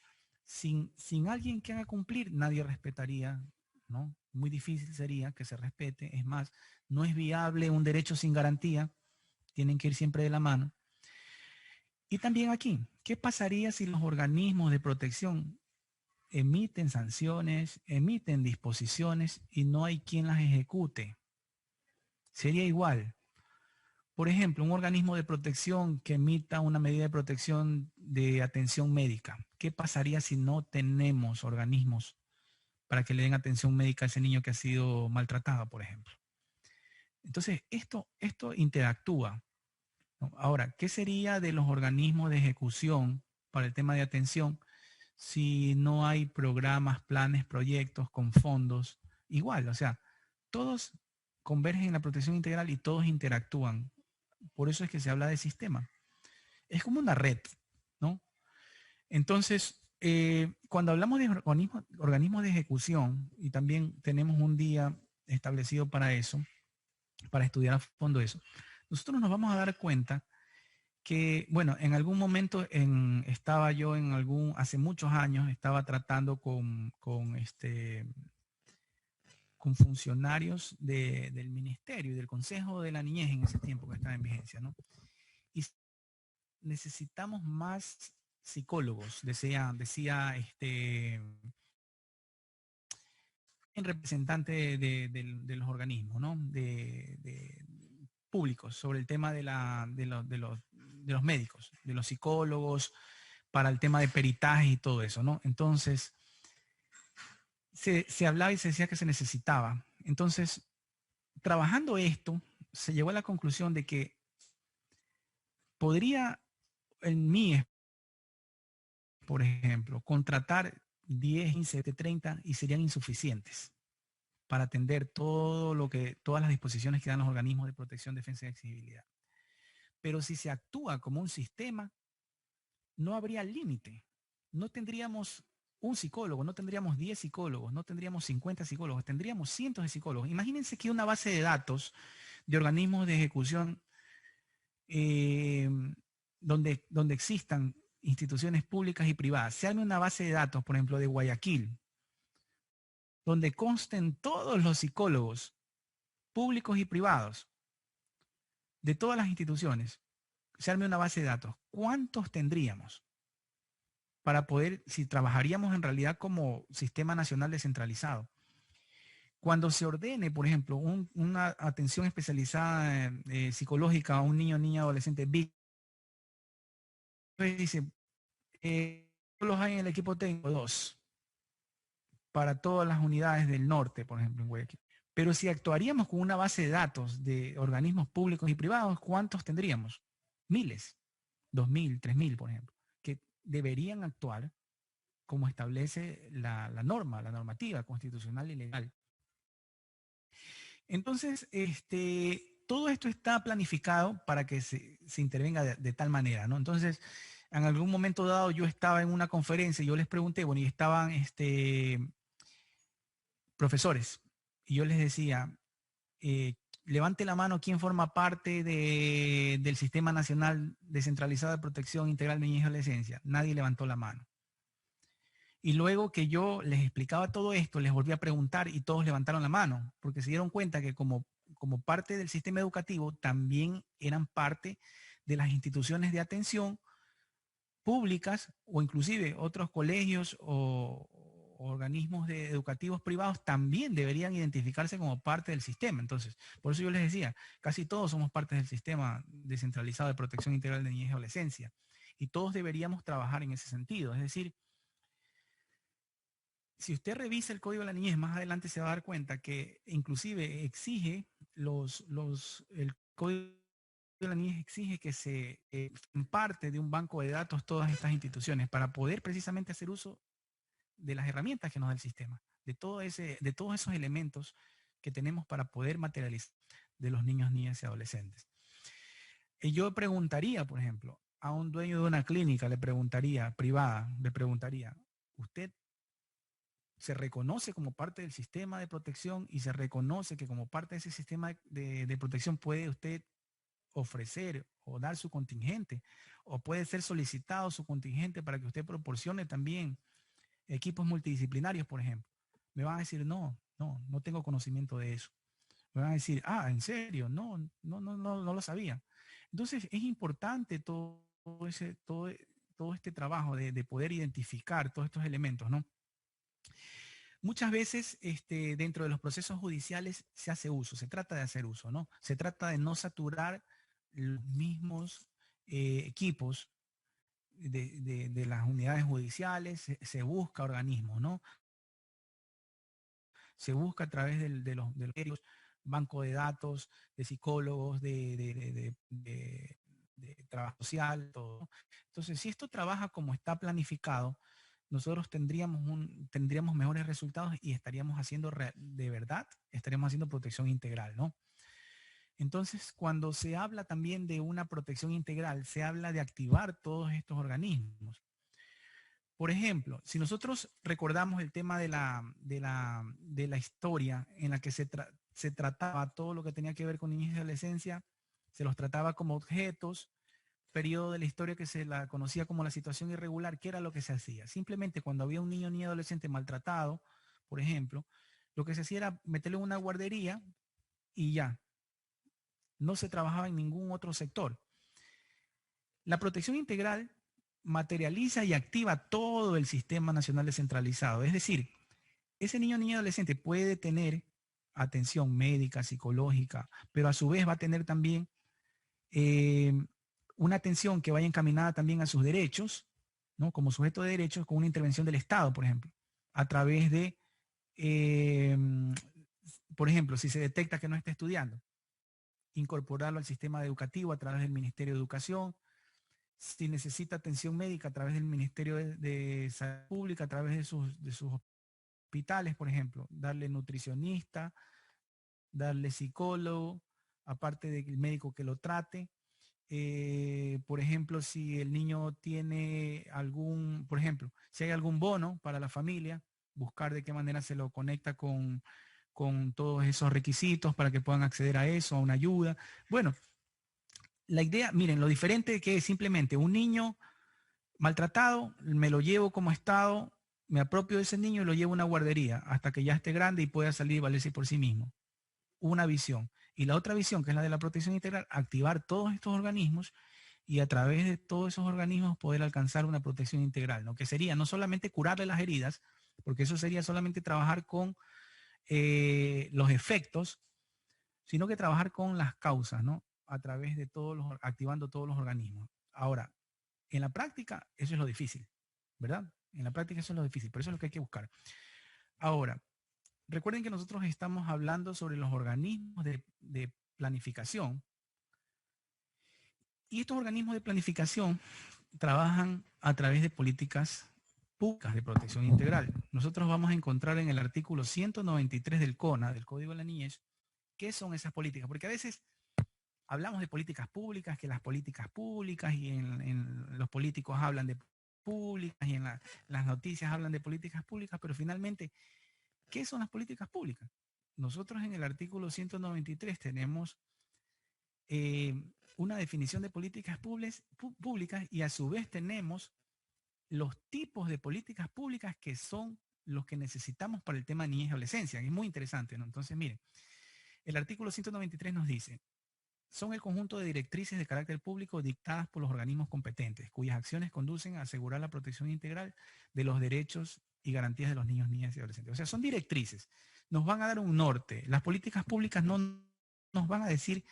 Sin alguien que haga cumplir, nadie respetaría, ¿no? Muy difícil sería que se respete. Es más, no es viable un derecho sin garantía. Tienen que ir siempre de la mano. Y también aquí, ¿qué pasaría si los organismos de protección emiten sanciones, emiten disposiciones y no hay quien las ejecute? Sería igual. Por ejemplo, un organismo de protección que emita una medida de protección de atención médica. ¿Qué pasaría si no tenemos organismos para que le den atención médica a ese niño que ha sido maltratado, por ejemplo? Entonces, esto interactúa, ¿no? Ahora, ¿qué sería de los organismos de ejecución para el tema de atención si no hay programas, planes, proyectos con fondos? Igual, o sea, todos convergen en la protección integral y todos interactúan. Por eso es que se habla de sistema. Es como una red, ¿no? Entonces, cuando hablamos de organismos de ejecución, y también tenemos un día establecido para eso, para estudiar a fondo eso, nosotros nos vamos a dar cuenta que, bueno, en algún momento estaba yo hace muchos años, estaba tratando con funcionarios del ministerio y del Consejo de la Niñez en ese tiempo que estaba en vigencia, ¿no? Y necesitamos más psicólogos, decía en representante de los organismos, ¿no? De públicos sobre el tema de los médicos, de los psicólogos, para el tema de peritaje y todo eso, ¿no? Entonces, se hablaba y se decía que se necesitaba. Entonces, trabajando esto, se llegó a la conclusión de que podría, en mí, por ejemplo, contratar 10, 15, 30 y serían insuficientes para atender todas las disposiciones que dan los organismos de protección, defensa y exigibilidad. Pero si se actúa como un sistema, no habría límite. No tendríamos un psicólogo, no tendríamos 10 psicólogos, no tendríamos 50 psicólogos, tendríamos cientos de psicólogos. Imagínense que una base de datos de organismos de ejecución eh, donde existan instituciones públicas y privadas, se arme una base de datos, por ejemplo, de Guayaquil, donde consten todos los psicólogos públicos y privados de todas las instituciones, se arme una base de datos. ¿Cuántos tendríamos para poder, si trabajaríamos en realidad como sistema nacional descentralizado? Cuando se ordene, por ejemplo, una atención especializada psicológica a un niño, niña, adolescente, dice, los hay en el equipo técnico, 2, para todas las unidades del norte, por ejemplo, en Guayaquil. Pero si actuaríamos con una base de datos de organismos públicos y privados, ¿cuántos tendríamos? Miles, 2.000, 3.000, por ejemplo, que deberían actuar como establece la norma, la normativa constitucional y legal. Entonces, todo esto está planificado para que se intervenga de tal manera, ¿no? Entonces, en algún momento dado yo estaba en una conferencia y yo les pregunté, bueno, y estaban profesores, y yo les decía, levante la mano quién forma parte del Sistema Nacional Descentralizado de Protección Integral de Niñez y Adolescencia. Nadie levantó la mano. Y luego que yo les explicaba todo esto, les volví a preguntar y todos levantaron la mano, porque se dieron cuenta que como parte del sistema educativo también eran parte de las instituciones de atención públicas o inclusive otros colegios o organismos educativos privados también deberían identificarse como parte del sistema. Entonces, por eso yo les decía, casi todos somos parte del sistema descentralizado de protección integral de niñez y adolescencia y todos deberíamos trabajar en ese sentido. Es decir, si usted revisa el Código de la Niñez, más adelante se va a dar cuenta que inclusive exige el Código de la Niñez exige que se parte de un banco de datos todas estas instituciones para poder precisamente hacer uso de las herramientas que nos da el sistema, de todos esos elementos que tenemos para poder materializar de los niños, niñas y adolescentes. Y yo preguntaría, por ejemplo, a un dueño de una clínica, privada, le preguntaría, ¿usted se reconoce como parte del sistema de protección y se reconoce que como parte de ese sistema de protección puede usted ofrecer o dar su contingente o puede ser solicitado su contingente para que usted proporcione también equipos multidisciplinarios, por ejemplo? Me van a decir, no tengo conocimiento de eso. Me van a decir, ¿en serio? No lo sabía. Entonces es importante todo este trabajo de poder identificar todos estos elementos, ¿no? Muchas veces dentro de los procesos judiciales se hace uso, se trata de hacer uso, ¿no? Se trata de no saturar los mismos equipos de las unidades judiciales, se busca organismos, ¿no? Se busca a través de los banco de datos, de psicólogos, de trabajo social, todo. Entonces, si esto trabaja como está planificado, nosotros tendríamos mejores resultados y estaríamos haciendo estaríamos haciendo protección integral, ¿no? Entonces, cuando se habla también de una protección integral, se habla de activar todos estos organismos. Por ejemplo, si nosotros recordamos el tema de la historia en la que se trataba todo lo que tenía que ver con niñez y adolescencia, se los trataba como objetos, periodo de la historia que se la conocía como la situación irregular, ¿qué era lo que se hacía? Simplemente cuando había un niño o niña adolescente maltratado, por ejemplo, lo que se hacía era meterle en una guardería y ya. No se trabajaba en ningún otro sector. La protección integral materializa y activa todo el sistema nacional descentralizado. Es decir, ese niño o niña adolescente puede tener atención médica, psicológica, pero a su vez va a tener también una atención que vaya encaminada también a sus derechos, ¿no? Como sujeto de derechos, con una intervención del Estado, por ejemplo, a través de, por ejemplo, si se detecta que no está estudiando, incorporarlo al sistema educativo a través del Ministerio de Educación. Si necesita atención médica a través del Ministerio de Salud Pública, a través de sus hospitales, por ejemplo, darle nutricionista, darle psicólogo, aparte del médico que lo trate, Por ejemplo, si el niño tiene algún, por ejemplo, si hay algún bono para la familia, buscar de qué manera se lo conecta con todos esos requisitos para que puedan acceder a eso, a una ayuda. Bueno, la idea, miren, lo diferente que es simplemente un niño maltratado, me lo llevo como estado, me apropio de ese niño y lo llevo a una guardería hasta que ya esté grande y pueda salir y valerse por sí mismo. Una visión. Y la otra visión, que es la de la protección integral, activar todos estos organismos y a través de todos esos organismos poder alcanzar una protección integral, ¿no? Que sería no solamente curarle las heridas, porque eso sería solamente trabajar con los efectos, sino que trabajar con las causas, ¿no? A través de activando todos los organismos. Ahora, en la práctica, eso es lo difícil, ¿verdad? En la práctica eso es lo difícil, pero eso es lo que hay que buscar. Ahora, recuerden que nosotros estamos hablando sobre los organismos de planificación. Y estos organismos de planificación trabajan a través de políticas públicas de protección integral. Nosotros vamos a encontrar en el artículo 193 del CONA, del Código de la Niñez, qué son esas políticas. Porque a veces hablamos de políticas públicas, que las políticas públicas y en los políticos hablan de públicas y en las noticias hablan de políticas públicas, pero finalmente, ¿qué son las políticas públicas? Nosotros en el artículo 193 tenemos una definición de políticas públicas y a su vez tenemos los tipos de políticas públicas que son los que necesitamos para el tema de niñez y adolescencia. Es muy interesante, ¿no? Entonces, miren, el artículo 193 nos dice, son el conjunto de directrices de carácter público dictadas por los organismos competentes, cuyas acciones conducen a asegurar la protección integral de los derechos y garantías de los niños, niñas y adolescentes. O sea, son directrices. Nos van a dar un norte. Las políticas públicas no nos van a decir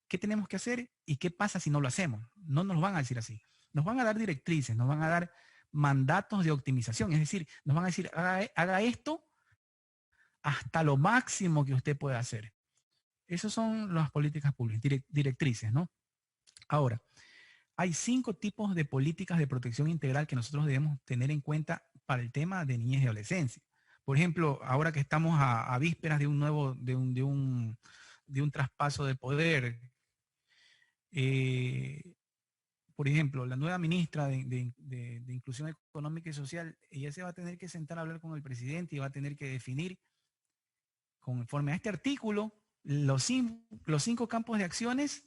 qué tenemos que hacer y qué pasa si no lo hacemos. No nos lo van a decir así. Nos van a dar directrices, nos van a dar mandatos de optimización. Es decir, nos van a decir, haga esto hasta lo máximo que usted pueda hacer. Esas son las políticas públicas, directrices, ¿no? Ahora, hay 5 tipos de políticas de protección integral que nosotros debemos tener en cuenta para el tema de niñez y adolescencia. Por ejemplo, ahora que estamos a vísperas de un traspaso de poder, por ejemplo, la nueva ministra de Inclusión Económica y Social, ella se va a tener que sentar a hablar con el presidente y va a tener que definir, conforme a este artículo, los 5 campos de acciones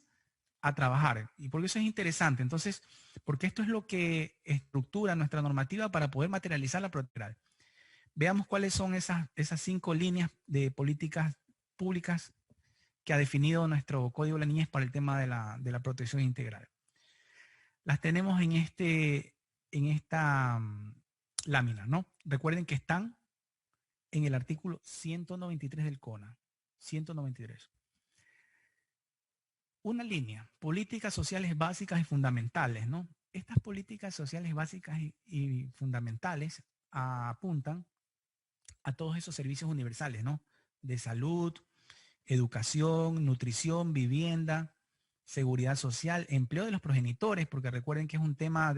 a trabajar. Y por eso es interesante. Entonces, porque esto es lo que estructura nuestra normativa para poder materializar la protección. Veamos cuáles son esas 5 líneas de políticas públicas que ha definido nuestro Código de la Niñez para el tema de la protección integral. Las tenemos en esta lámina, ¿no? Recuerden que están en el artículo 193 del CONA. 193. Una línea, políticas sociales básicas y fundamentales, ¿no? Estas políticas sociales básicas y fundamentales apuntan a todos esos servicios universales, ¿no? De salud, educación, nutrición, vivienda, seguridad social, empleo de los progenitores, porque recuerden que es un tema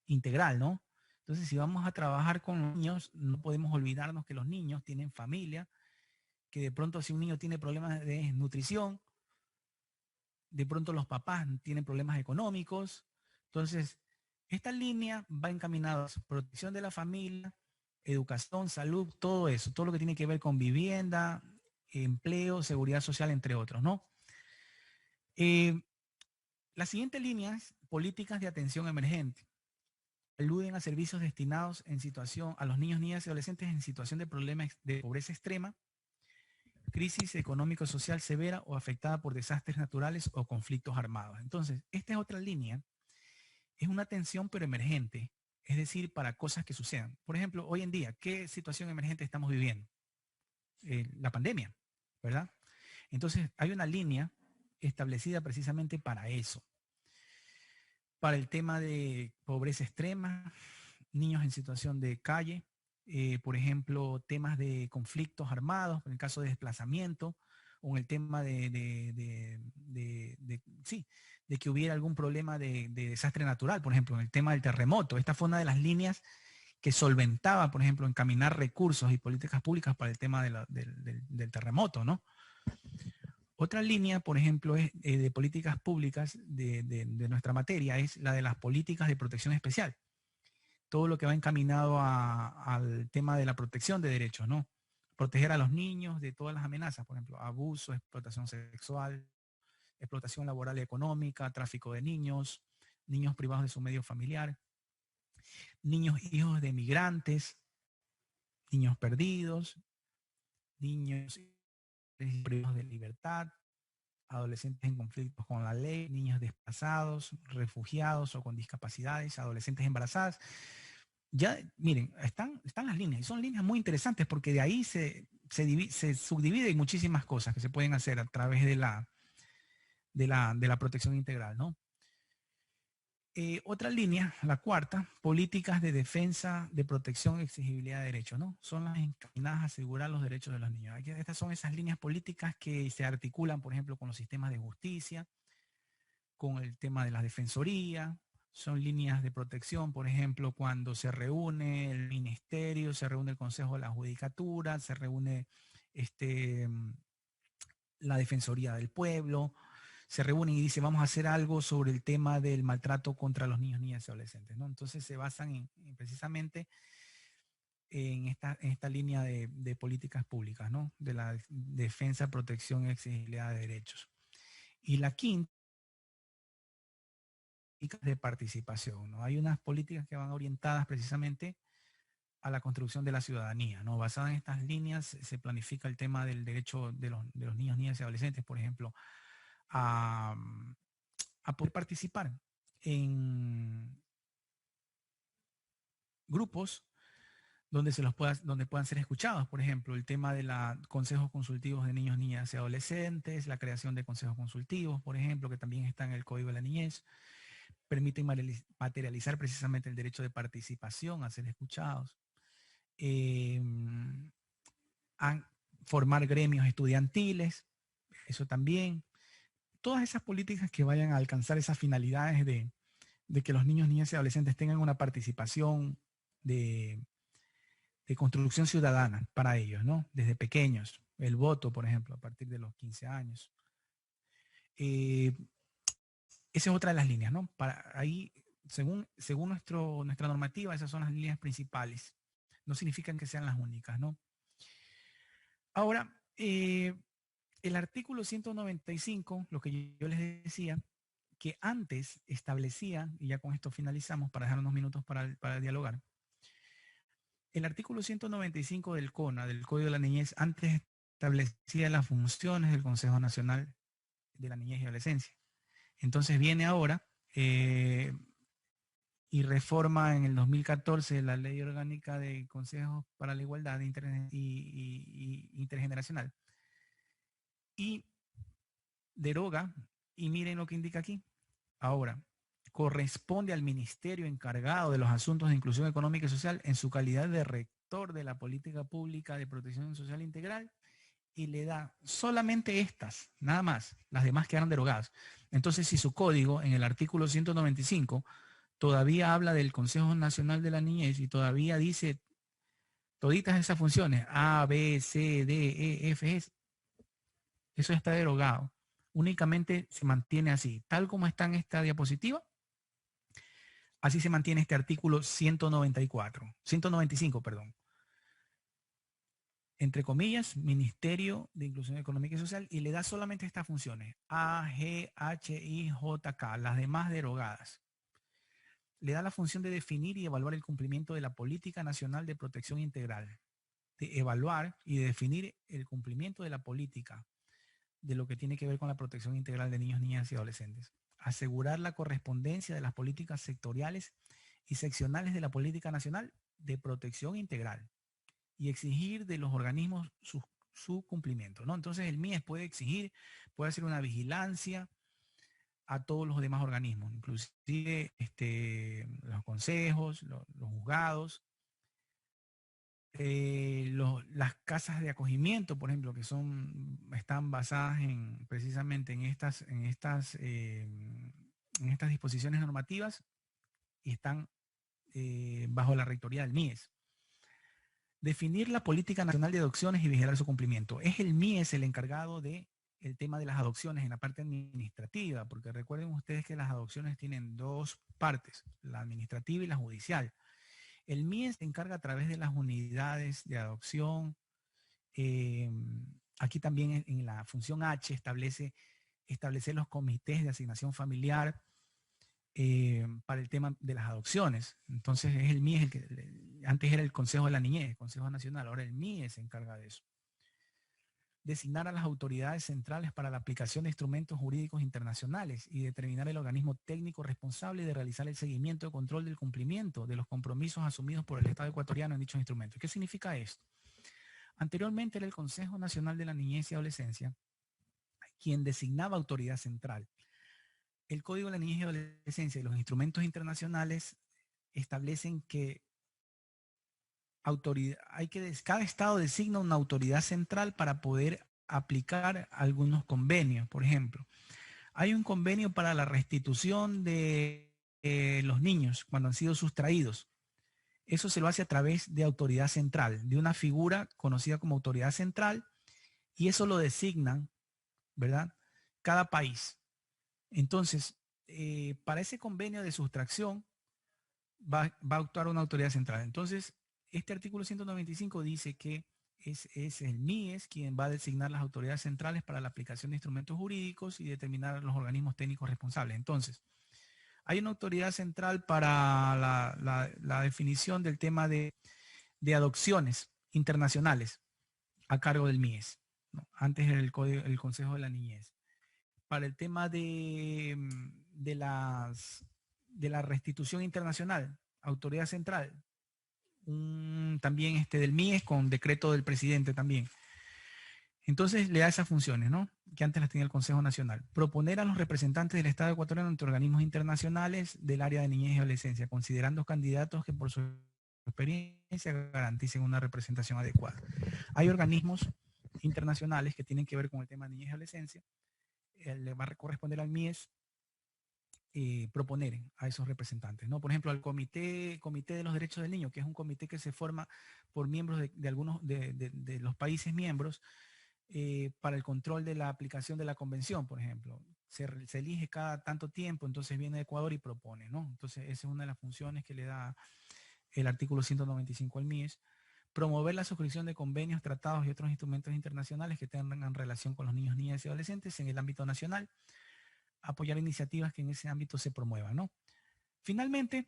integral, ¿no? Entonces, si vamos a trabajar con los niños, no podemos olvidarnos que los niños tienen familia, que de pronto si un niño tiene problemas de nutrición, de pronto los papás tienen problemas económicos. Entonces, esta línea va encaminada a protección de la familia, educación, salud, todo eso, todo lo que tiene que ver con vivienda, empleo, seguridad social, entre otros, ¿no? La siguiente línea es políticas de atención emergente. Aluden a servicios destinados a los niños, niñas y adolescentes en situación de problemas de pobreza extrema, crisis económico-social severa o afectada por desastres naturales o conflictos armados. Entonces, esta es otra línea. Es una atención pero emergente, es decir, para cosas que sucedan. Por ejemplo, hoy en día, ¿qué situación emergente estamos viviendo? La pandemia, ¿verdad? Entonces, hay una línea establecida precisamente para eso. Para el tema de pobreza extrema, niños en situación de calle, por ejemplo, temas de conflictos armados, en el caso de desplazamiento, o en el tema de que hubiera algún problema de desastre natural, por ejemplo, en el tema del terremoto. Esta fue una de las líneas que solventaba, por ejemplo, encaminar recursos y políticas públicas para el tema del terremoto, ¿no? Otra línea, por ejemplo, es, de políticas públicas de nuestra materia, es la de las políticas de protección especial. Todo lo que va encaminado al tema de la protección de derechos, ¿no? Proteger a los niños de todas las amenazas, por ejemplo, abuso, explotación sexual, explotación laboral y económica, tráfico de niños, niños privados de su medio familiar, niños hijos de migrantes, niños perdidos, niños privados de libertad, adolescentes en conflictos con la ley, niños desplazados, refugiados o con discapacidades, adolescentes embarazadas. Ya, miren, están las líneas, y son líneas muy interesantes porque de ahí se subdividen muchísimas cosas que se pueden hacer a través de la protección integral, ¿no? Otra línea, la cuarta, políticas de defensa, de protección y exigibilidad de derechos, ¿no? Son las encaminadas a asegurar los derechos de los niños. Estas son esas líneas políticas que se articulan, por ejemplo, con los sistemas de justicia, con el tema de la defensoría. Son líneas de protección, por ejemplo, cuando se reúne el ministerio, se reúne el Consejo de la Judicatura, se reúne la Defensoría del Pueblo, se reúnen y dicen vamos a hacer algo sobre el tema del maltrato contra los niños, niñas y adolescentes, ¿no? Entonces se basan precisamente en esta línea de políticas públicas, ¿no? De la defensa, protección y exigibilidad de derechos. Y la quinta, de participación, ¿no? Hay unas políticas que van orientadas precisamente a la construcción de la ciudadanía, ¿no? Basada en estas líneas se planifica el tema del derecho de los niños, niñas y adolescentes, por ejemplo, a poder participar en grupos donde donde puedan ser escuchados, por ejemplo, el tema de los consejos consultivos de niños, niñas y adolescentes, la creación de consejos consultivos, por ejemplo, que también está en el Código de la Niñez, permiten materializar precisamente el derecho de participación, a ser escuchados, formar gremios estudiantiles, eso también. Todas esas políticas que vayan a alcanzar esas finalidades de que los niños, niñas y adolescentes tengan una participación de construcción ciudadana para ellos, ¿no? Desde pequeños. El voto, por ejemplo, a partir de los 15 años. Esa es otra de las líneas, ¿no? Para ahí, según nuestra normativa, esas son las líneas principales. No significan que sean las únicas, ¿no? Ahora, el artículo 195, lo que yo les decía, que antes establecía, y ya con esto finalizamos para dejar unos minutos para dialogar, el artículo 195 del CONA, del Código de la Niñez, antes establecía las funciones del Consejo Nacional de la Niñez y Adolescencia. Entonces viene ahora y reforma en el 2014 la Ley Orgánica de Consejos para la Igualdad Intergeneracional. Y deroga, y miren lo que indica aquí. Ahora, corresponde al ministerio encargado de los asuntos de inclusión económica y social en su calidad de rector de la política pública de protección social integral, y le da solamente estas, nada más, las demás quedaron derogadas. Entonces, si su código en el artículo 195 todavía habla del Consejo Nacional de la Niñez y todavía dice toditas esas funciones, A, B, C, D, E, F, S, eso está derogado. Únicamente se mantiene así, tal como está en esta diapositiva. Así se mantiene este artículo 195, perdón. Entre comillas, Ministerio de Inclusión Económica y Social, y le da solamente estas funciones, A, G, H, I, J, K, las demás derogadas. Le da la función de definir y evaluar el cumplimiento de la Política Nacional de Protección Integral, de evaluar y de definir el cumplimiento de la política de lo que tiene que ver con la protección integral de niños, niñas y adolescentes. Asegurar la correspondencia de las políticas sectoriales y seccionales de la Política Nacional de Protección Integral y exigir de los organismos su cumplimiento, ¿no? Entonces el MIES puede exigir, puede hacer una vigilancia a todos los demás organismos, inclusive los consejos, los juzgados, las casas de acogimiento, por ejemplo, que están basadas precisamente en estas disposiciones normativas y están bajo la rectoría del MIES. Definir la política nacional de adopciones y vigilar su cumplimiento. Es el MIES el encargado de el tema de las adopciones en la parte administrativa, porque recuerden ustedes que las adopciones tienen dos partes, la administrativa y la judicial. El MIE se encarga a través de las unidades de adopción. Aquí también en la función H establece los comités de asignación familiar para el tema de las adopciones. Entonces es el MIE el que antes era el Consejo de la Niñez, el Consejo Nacional, ahora el MIE se encarga de eso. Designar a las autoridades centrales para la aplicación de instrumentos jurídicos internacionales y determinar el organismo técnico responsable de realizar el seguimiento y control del cumplimiento de los compromisos asumidos por el Estado ecuatoriano en dichos instrumentos. ¿Qué significa esto? Anteriormente era el Consejo Nacional de la Niñez y Adolescencia quien designaba autoridad central. El Código de la Niñez y Adolescencia y los instrumentos internacionales establecen que cada estado designa una autoridad central para poder aplicar algunos convenios. Por ejemplo, hay un convenio para la restitución de los niños cuando han sido sustraídos. Eso se lo hace a través de autoridad central, de una figura conocida como autoridad central, y eso lo designan, ¿verdad?, cada país. Entonces, para ese convenio de sustracción va a actuar una autoridad central. Entonces, este artículo 195 dice que es el MIES quien va a designar las autoridades centrales para la aplicación de instrumentos jurídicos y determinar los organismos técnicos responsables. Entonces, hay una autoridad central para la definición del tema de adopciones internacionales a cargo del MIES, ¿no? Antes era el Consejo de la Niñez. Para el tema de la restitución internacional, autoridad central, también del MIES con decreto del presidente también. Entonces le da esas funciones, ¿no?, que antes las tenía el Consejo Nacional. Proponer a los representantes del Estado ecuatoriano ante organismos internacionales del área de niñez y adolescencia, considerando candidatos que por su experiencia garanticen una representación adecuada. Hay organismos internacionales que tienen que ver con el tema de niñez y adolescencia. Le va a corresponder al MIES proponer a esos representantes, ¿no? Por ejemplo, al Comité de los Derechos del Niño, que es un comité que se forma por miembros de algunos de los países miembros para el control de la aplicación de la convención, por ejemplo. Se elige cada tanto tiempo, entonces viene Ecuador y propone, ¿no? Entonces esa es una de las funciones que le da el artículo 195 al MIES. Promover la suscripción de convenios, tratados y otros instrumentos internacionales que tengan relación con los niños, niñas y adolescentes en el ámbito nacional. Apoyar iniciativas que en ese ámbito se promuevan, ¿no? Finalmente,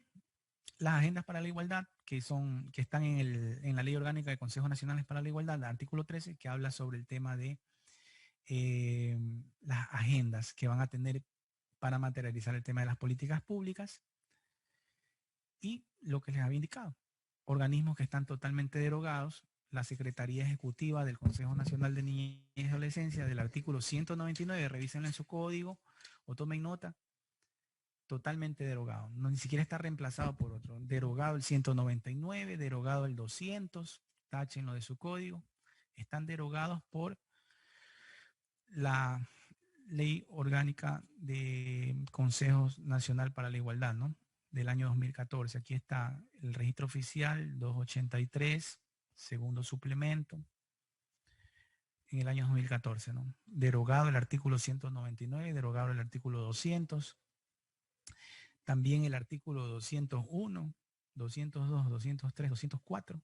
las agendas para la igualdad, que están en la Ley Orgánica de Consejos Nacionales para la Igualdad, el artículo 13, que habla sobre el tema de las agendas que van a tener para materializar el tema de las políticas públicas, y lo que les había indicado, organismos que están totalmente derogados, la Secretaría Ejecutiva del Consejo Nacional de Niñez y Adolescencia del artículo 199, revísenlo en su código o tomen nota, totalmente derogado, no, ni siquiera está reemplazado por otro, derogado el 199, derogado el 200, táchenlo de su código, están derogados por la Ley Orgánica de Consejos Nacional para la Igualdad, ¿no?, del año 2014. Aquí está el registro oficial 283, segundo suplemento, en el año 2014, ¿no? Derogado el artículo 199, derogado el artículo 200, también el artículo 201, 202, 203, 204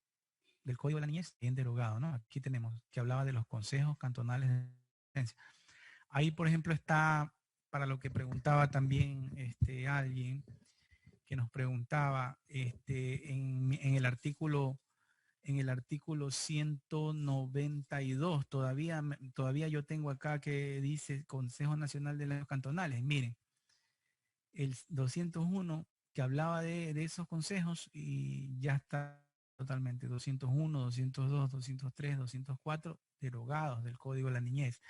del Código de la Niñez, bien derogado, ¿no? Aquí tenemos que hablaba de los consejos cantonales de adolescencia. Ahí, por ejemplo, está, para lo que preguntaba también alguien que nos preguntaba, en el artículo 192, todavía yo tengo acá que dice Consejo Nacional de los Cantonales. Miren, el 201 que hablaba de esos consejos y ya está totalmente 201, 202, 203, 204 derogados del Código de la Niñez.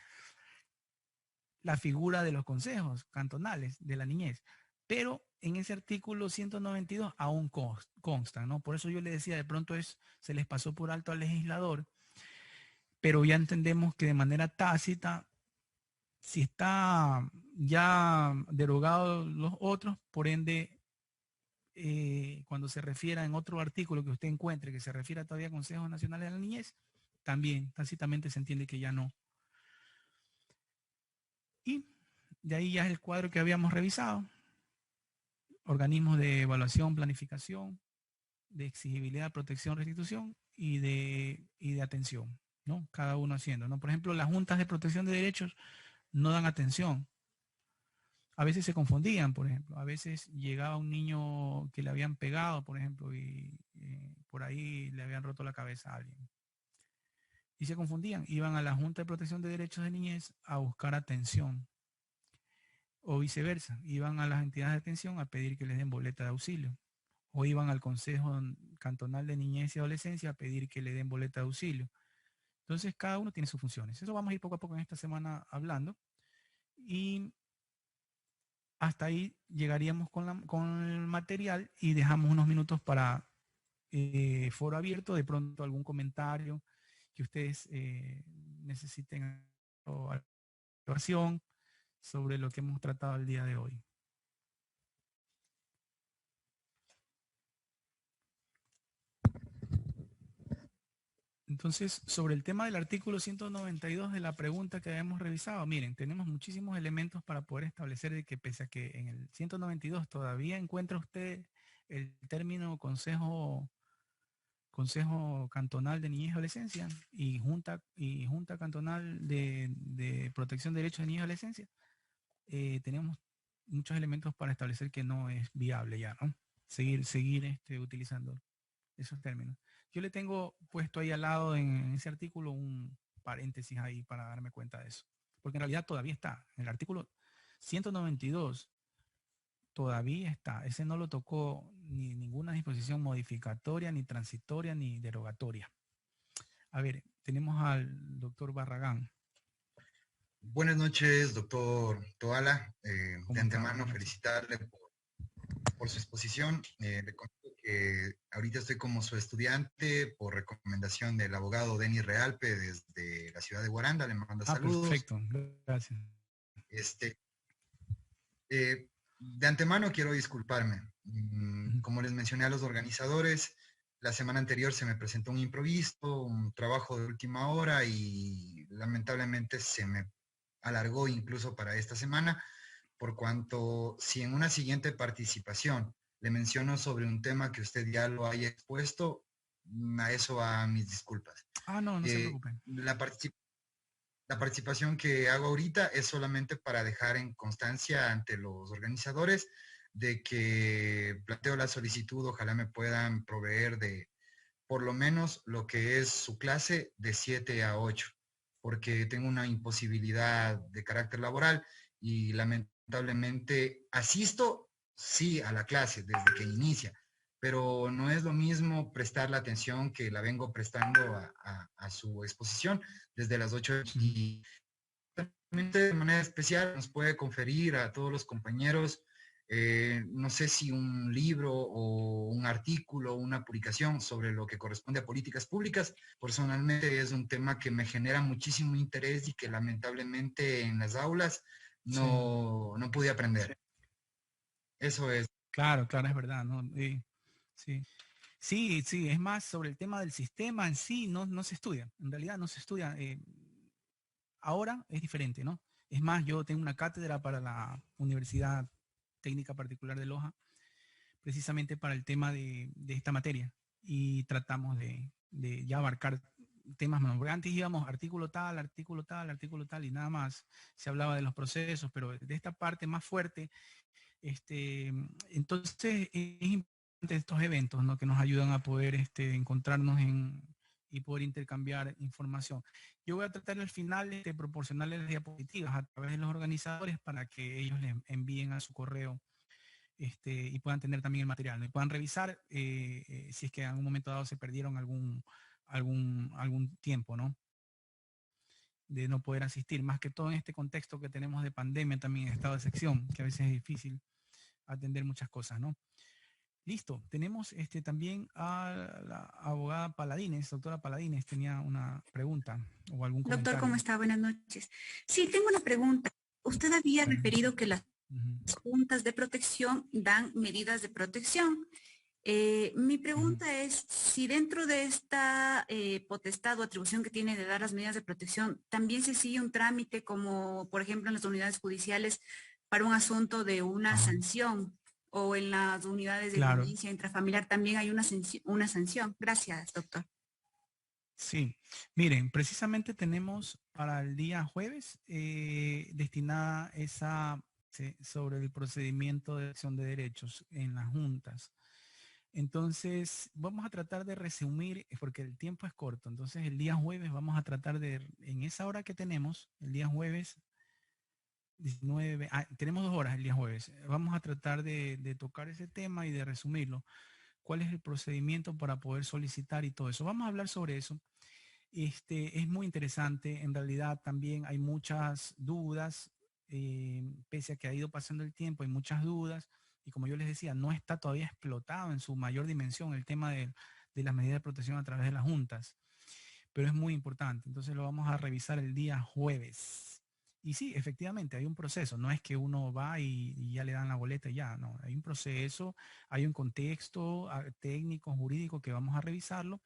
La figura de los consejos cantonales de la niñez, pero en ese artículo 192 aún consta, ¿no? Por eso yo le decía, de pronto se les pasó por alto al legislador, pero ya entendemos que de manera tácita, si está ya derogado los otros, por ende, cuando se refiera en otro artículo que usted encuentre que se refiera todavía a Consejos Nacionales de la Niñez, también tácitamente se entiende que ya no Y de ahí ya es el cuadro que habíamos revisado. Organismos de evaluación, planificación, de exigibilidad, protección, restitución y de atención, ¿no? Cada uno haciendo, ¿no? Por ejemplo, las juntas de protección de derechos no dan atención. A veces se confundían, por ejemplo. A veces llegaba un niño que le habían pegado, por ejemplo, y por ahí le habían roto la cabeza a alguien. Y se confundían. Iban a la Junta de Protección de Derechos de Niñez a buscar atención. O viceversa. Iban a las entidades de atención a pedir que les den boleta de auxilio. O iban al Consejo Cantonal de Niñez y Adolescencia a pedir que le den boleta de auxilio. Entonces, cada uno tiene sus funciones. Eso vamos a ir poco a poco en esta semana hablando. Y hasta ahí llegaríamos con el material y dejamos unos minutos para foro abierto, de pronto algún comentario que ustedes necesiten o actuación sobre lo que hemos tratado el día de hoy. Entonces, sobre el tema del artículo 192 de la pregunta que habíamos revisado, miren, tenemos muchísimos elementos para poder establecer de que pese a que en el 192 todavía encuentra usted el término Consejo Cantonal de Niñez y Adolescencia y Junta Cantonal de Protección de Derechos de Niñez y Adolescencia, tenemos muchos elementos para establecer que no es viable ya, ¿no? Seguir utilizando esos términos. Yo le tengo puesto ahí al lado en ese artículo un paréntesis ahí para darme cuenta de eso. Porque en realidad todavía está. En el artículo 192 todavía está. Ese no lo tocó ni ninguna disposición modificatoria, ni transitoria, ni derogatoria. A ver, tenemos al doctor Barragán. Buenas noches, doctor Toala. De antemano felicitarle por su exposición. Le comento que ahorita estoy como su estudiante por recomendación del abogado Denis Realpe desde la ciudad de Guaranda. Le manda saludos. Perfecto, gracias. De antemano quiero disculparme. Como les mencioné a los organizadores, la semana anterior se me presentó un imprevisto, un trabajo de última hora y lamentablemente se me alargó incluso para esta semana, por cuanto si en una siguiente participación le menciono sobre un tema que usted ya lo haya expuesto, a eso va mis disculpas. No se preocupen. La participación que hago ahorita es solamente para dejar en constancia ante los organizadores de que planteo la solicitud, ojalá me puedan proveer de por lo menos lo que es su clase de 7 a 8, porque tengo una imposibilidad de carácter laboral y lamentablemente asisto, sí, a la clase desde que inicia, pero no es lo mismo prestar la atención que la vengo prestando a su exposición desde las 8 y de manera especial nos puede conferir a todos los compañeros, no sé si un libro o un artículo, una publicación sobre lo que corresponde a políticas públicas. Personalmente es un tema que me genera muchísimo interés y que lamentablemente en las aulas no pude aprender. Eso es. Claro, es verdad, ¿no? Sí, es más sobre el tema del sistema en sí, no se estudia, en realidad no se estudia. Ahora es diferente, ¿no? Es más, yo tengo una cátedra para la Universidad Técnica Particular de Loja, precisamente para el tema de esta materia, y tratamos de ya abarcar temas menos, porque antes íbamos artículo tal, y nada más se hablaba de los procesos, pero de esta parte más fuerte, entonces es importante estos eventos, ¿no? Que nos ayudan a poder encontrarnos y poder intercambiar información. Yo voy a tratar al final de proporcionarles las diapositivas a través de los organizadores para que ellos les envíen a su correo y puedan tener también el material, ¿no? Y puedan revisar si es que en algún momento dado se perdieron algún tiempo, ¿no? De no poder asistir, más que todo en este contexto que tenemos de pandemia también, estado de sección, que a veces es difícil atender muchas cosas, ¿no? Listo, tenemos también a la abogada Paladines, doctora Paladines, tenía una pregunta o algún comentario. Doctor, ¿cómo está? Buenas noches. Sí, tengo una pregunta. Usted había referido que las juntas de protección dan medidas de protección Mi pregunta es si dentro de esta potestad o atribución que tiene de dar las medidas de protección, también se sigue un trámite como, por ejemplo, en las unidades judiciales para un asunto de una sanción, o en las unidades de violencia intrafamiliar también hay una sanción. Gracias, doctor. Sí, miren, precisamente tenemos para el día jueves destinada esa sobre el procedimiento de acción de derechos en las juntas. Entonces, vamos a tratar de resumir, porque el tiempo es corto. Entonces, el día jueves vamos a tratar de, en esa hora que tenemos, el día jueves 19, tenemos 2 horas el día jueves. Vamos a tratar de tocar ese tema y de resumirlo. ¿Cuál es el procedimiento para poder solicitar y todo eso? Vamos a hablar sobre eso. Es muy interesante. En realidad también hay muchas dudas, pese a que ha ido pasando el tiempo, hay muchas dudas. Y como yo les decía, no está todavía explotado en su mayor dimensión el tema de las medidas de protección a través de las juntas. Pero es muy importante. Entonces lo vamos a revisar el día jueves. Y sí, efectivamente, hay un proceso. No es que uno va y ya le dan la boleta y ya. No, hay un proceso, hay un contexto técnico, jurídico que vamos a revisarlo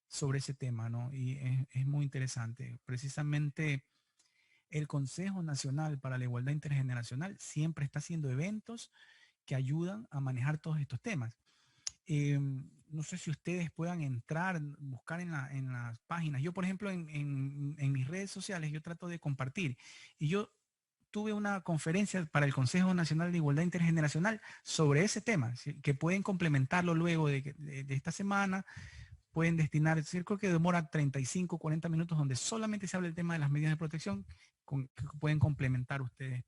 sobre ese tema, ¿no? Y es muy interesante. Precisamente el Consejo Nacional para la Igualdad Intergeneracional siempre está haciendo eventos que ayudan a manejar todos estos temas. No sé si ustedes puedan entrar, buscar en las páginas. Yo, por ejemplo, en mis redes sociales, yo trato de compartir. Y yo tuve una conferencia para el Consejo Nacional de Igualdad Intergeneracional sobre ese tema, ¿sí? Que pueden complementarlo luego de esta semana. Pueden destinar, creo que demora 35, 40 minutos donde solamente se habla del tema de las medidas de protección, que pueden complementar ustedes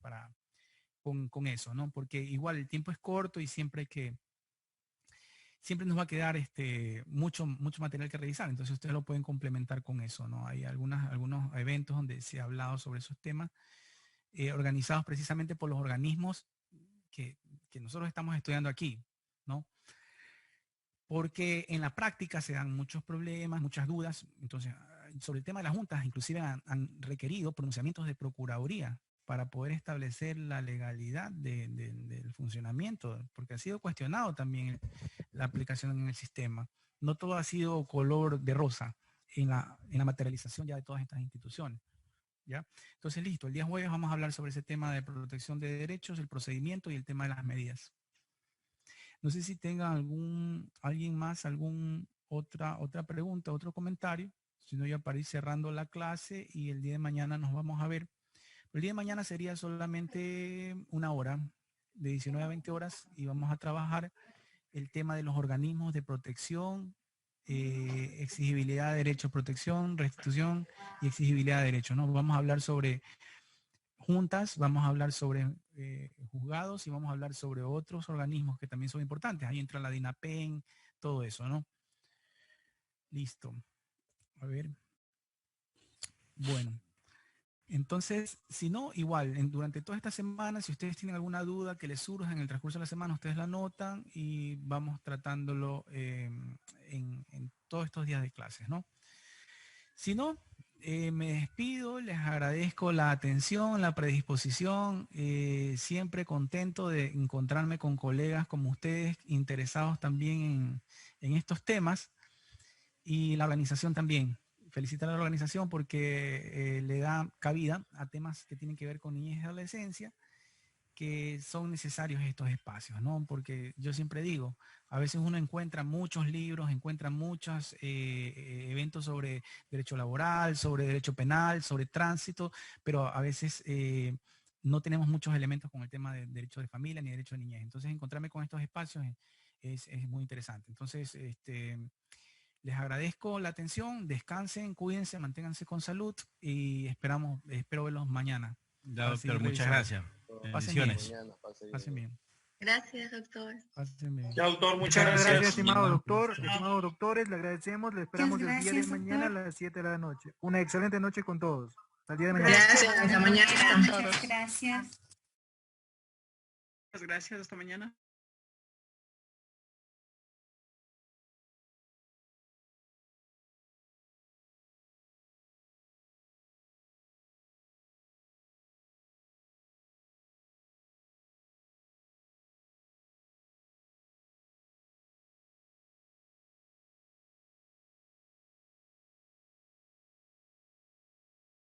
con eso, ¿no? Porque igual el tiempo es corto y siempre nos va a quedar mucho material que revisar, entonces ustedes lo pueden complementar con eso, ¿no? Hay algunos eventos donde se ha hablado sobre esos temas, organizados precisamente por los organismos que nosotros estamos estudiando aquí, ¿no? Porque en la práctica se dan muchos problemas, muchas dudas. Entonces, sobre el tema de las juntas, inclusive han requerido pronunciamientos de procuraduría para poder establecer la legalidad del funcionamiento, porque ha sido cuestionado también la aplicación en el sistema. No todo ha sido color de rosa en la materialización ya de todas estas instituciones. ¿Ya? Entonces, listo, el día jueves vamos a hablar sobre ese tema de protección de derechos, el procedimiento y el tema de las medidas. No sé si tenga alguien más, otra pregunta, otro comentario. Si no, ya para ir cerrando la clase y el día de mañana nos vamos a ver. El día de mañana sería solamente 1 hora, de 19 a 20 horas, y vamos a trabajar el tema de los organismos de protección, exigibilidad de derechos, protección, restitución y exigibilidad de derechos, ¿no? Vamos a hablar sobre juntas, vamos a hablar sobre juzgados y vamos a hablar sobre otros organismos que también son importantes. Ahí entra la DINAPEN, todo eso, ¿no? Listo. A ver. Bueno. Entonces, si no, igual, durante toda esta semana, si ustedes tienen alguna duda que les surja en el transcurso de la semana, ustedes la anotan y vamos tratándolo en todos estos días de clases, ¿no? Si no, me despido, les agradezco la atención, la predisposición, siempre contento de encontrarme con colegas como ustedes, interesados también en estos temas, y la organización también. Felicitar a la organización porque le da cabida a temas que tienen que ver con niñez y adolescencia, que son necesarios estos espacios, ¿no? Porque yo siempre digo, a veces uno encuentra muchos libros, encuentra muchos eventos sobre derecho laboral, sobre derecho penal, sobre tránsito, pero a veces no tenemos muchos elementos con el tema de derecho de familia ni derecho de niñez. Entonces, encontrarme con estos espacios es muy interesante. Entonces, les agradezco la atención, descansen, cuídense, manténganse con salud y espero verlos mañana. Ya, doctor, muchas gracias. Bendiciones. Pasen bien. Gracias, doctor. Pasen bien. Ya, doctor, muchas gracias. Estimado doctor, estimados doctores, le agradecemos, le esperamos el día de mañana a las 7 de la noche. Una excelente noche con todos. Hasta el día de mañana. Gracias, hasta mañana. Gracias. Gracias, hasta mañana.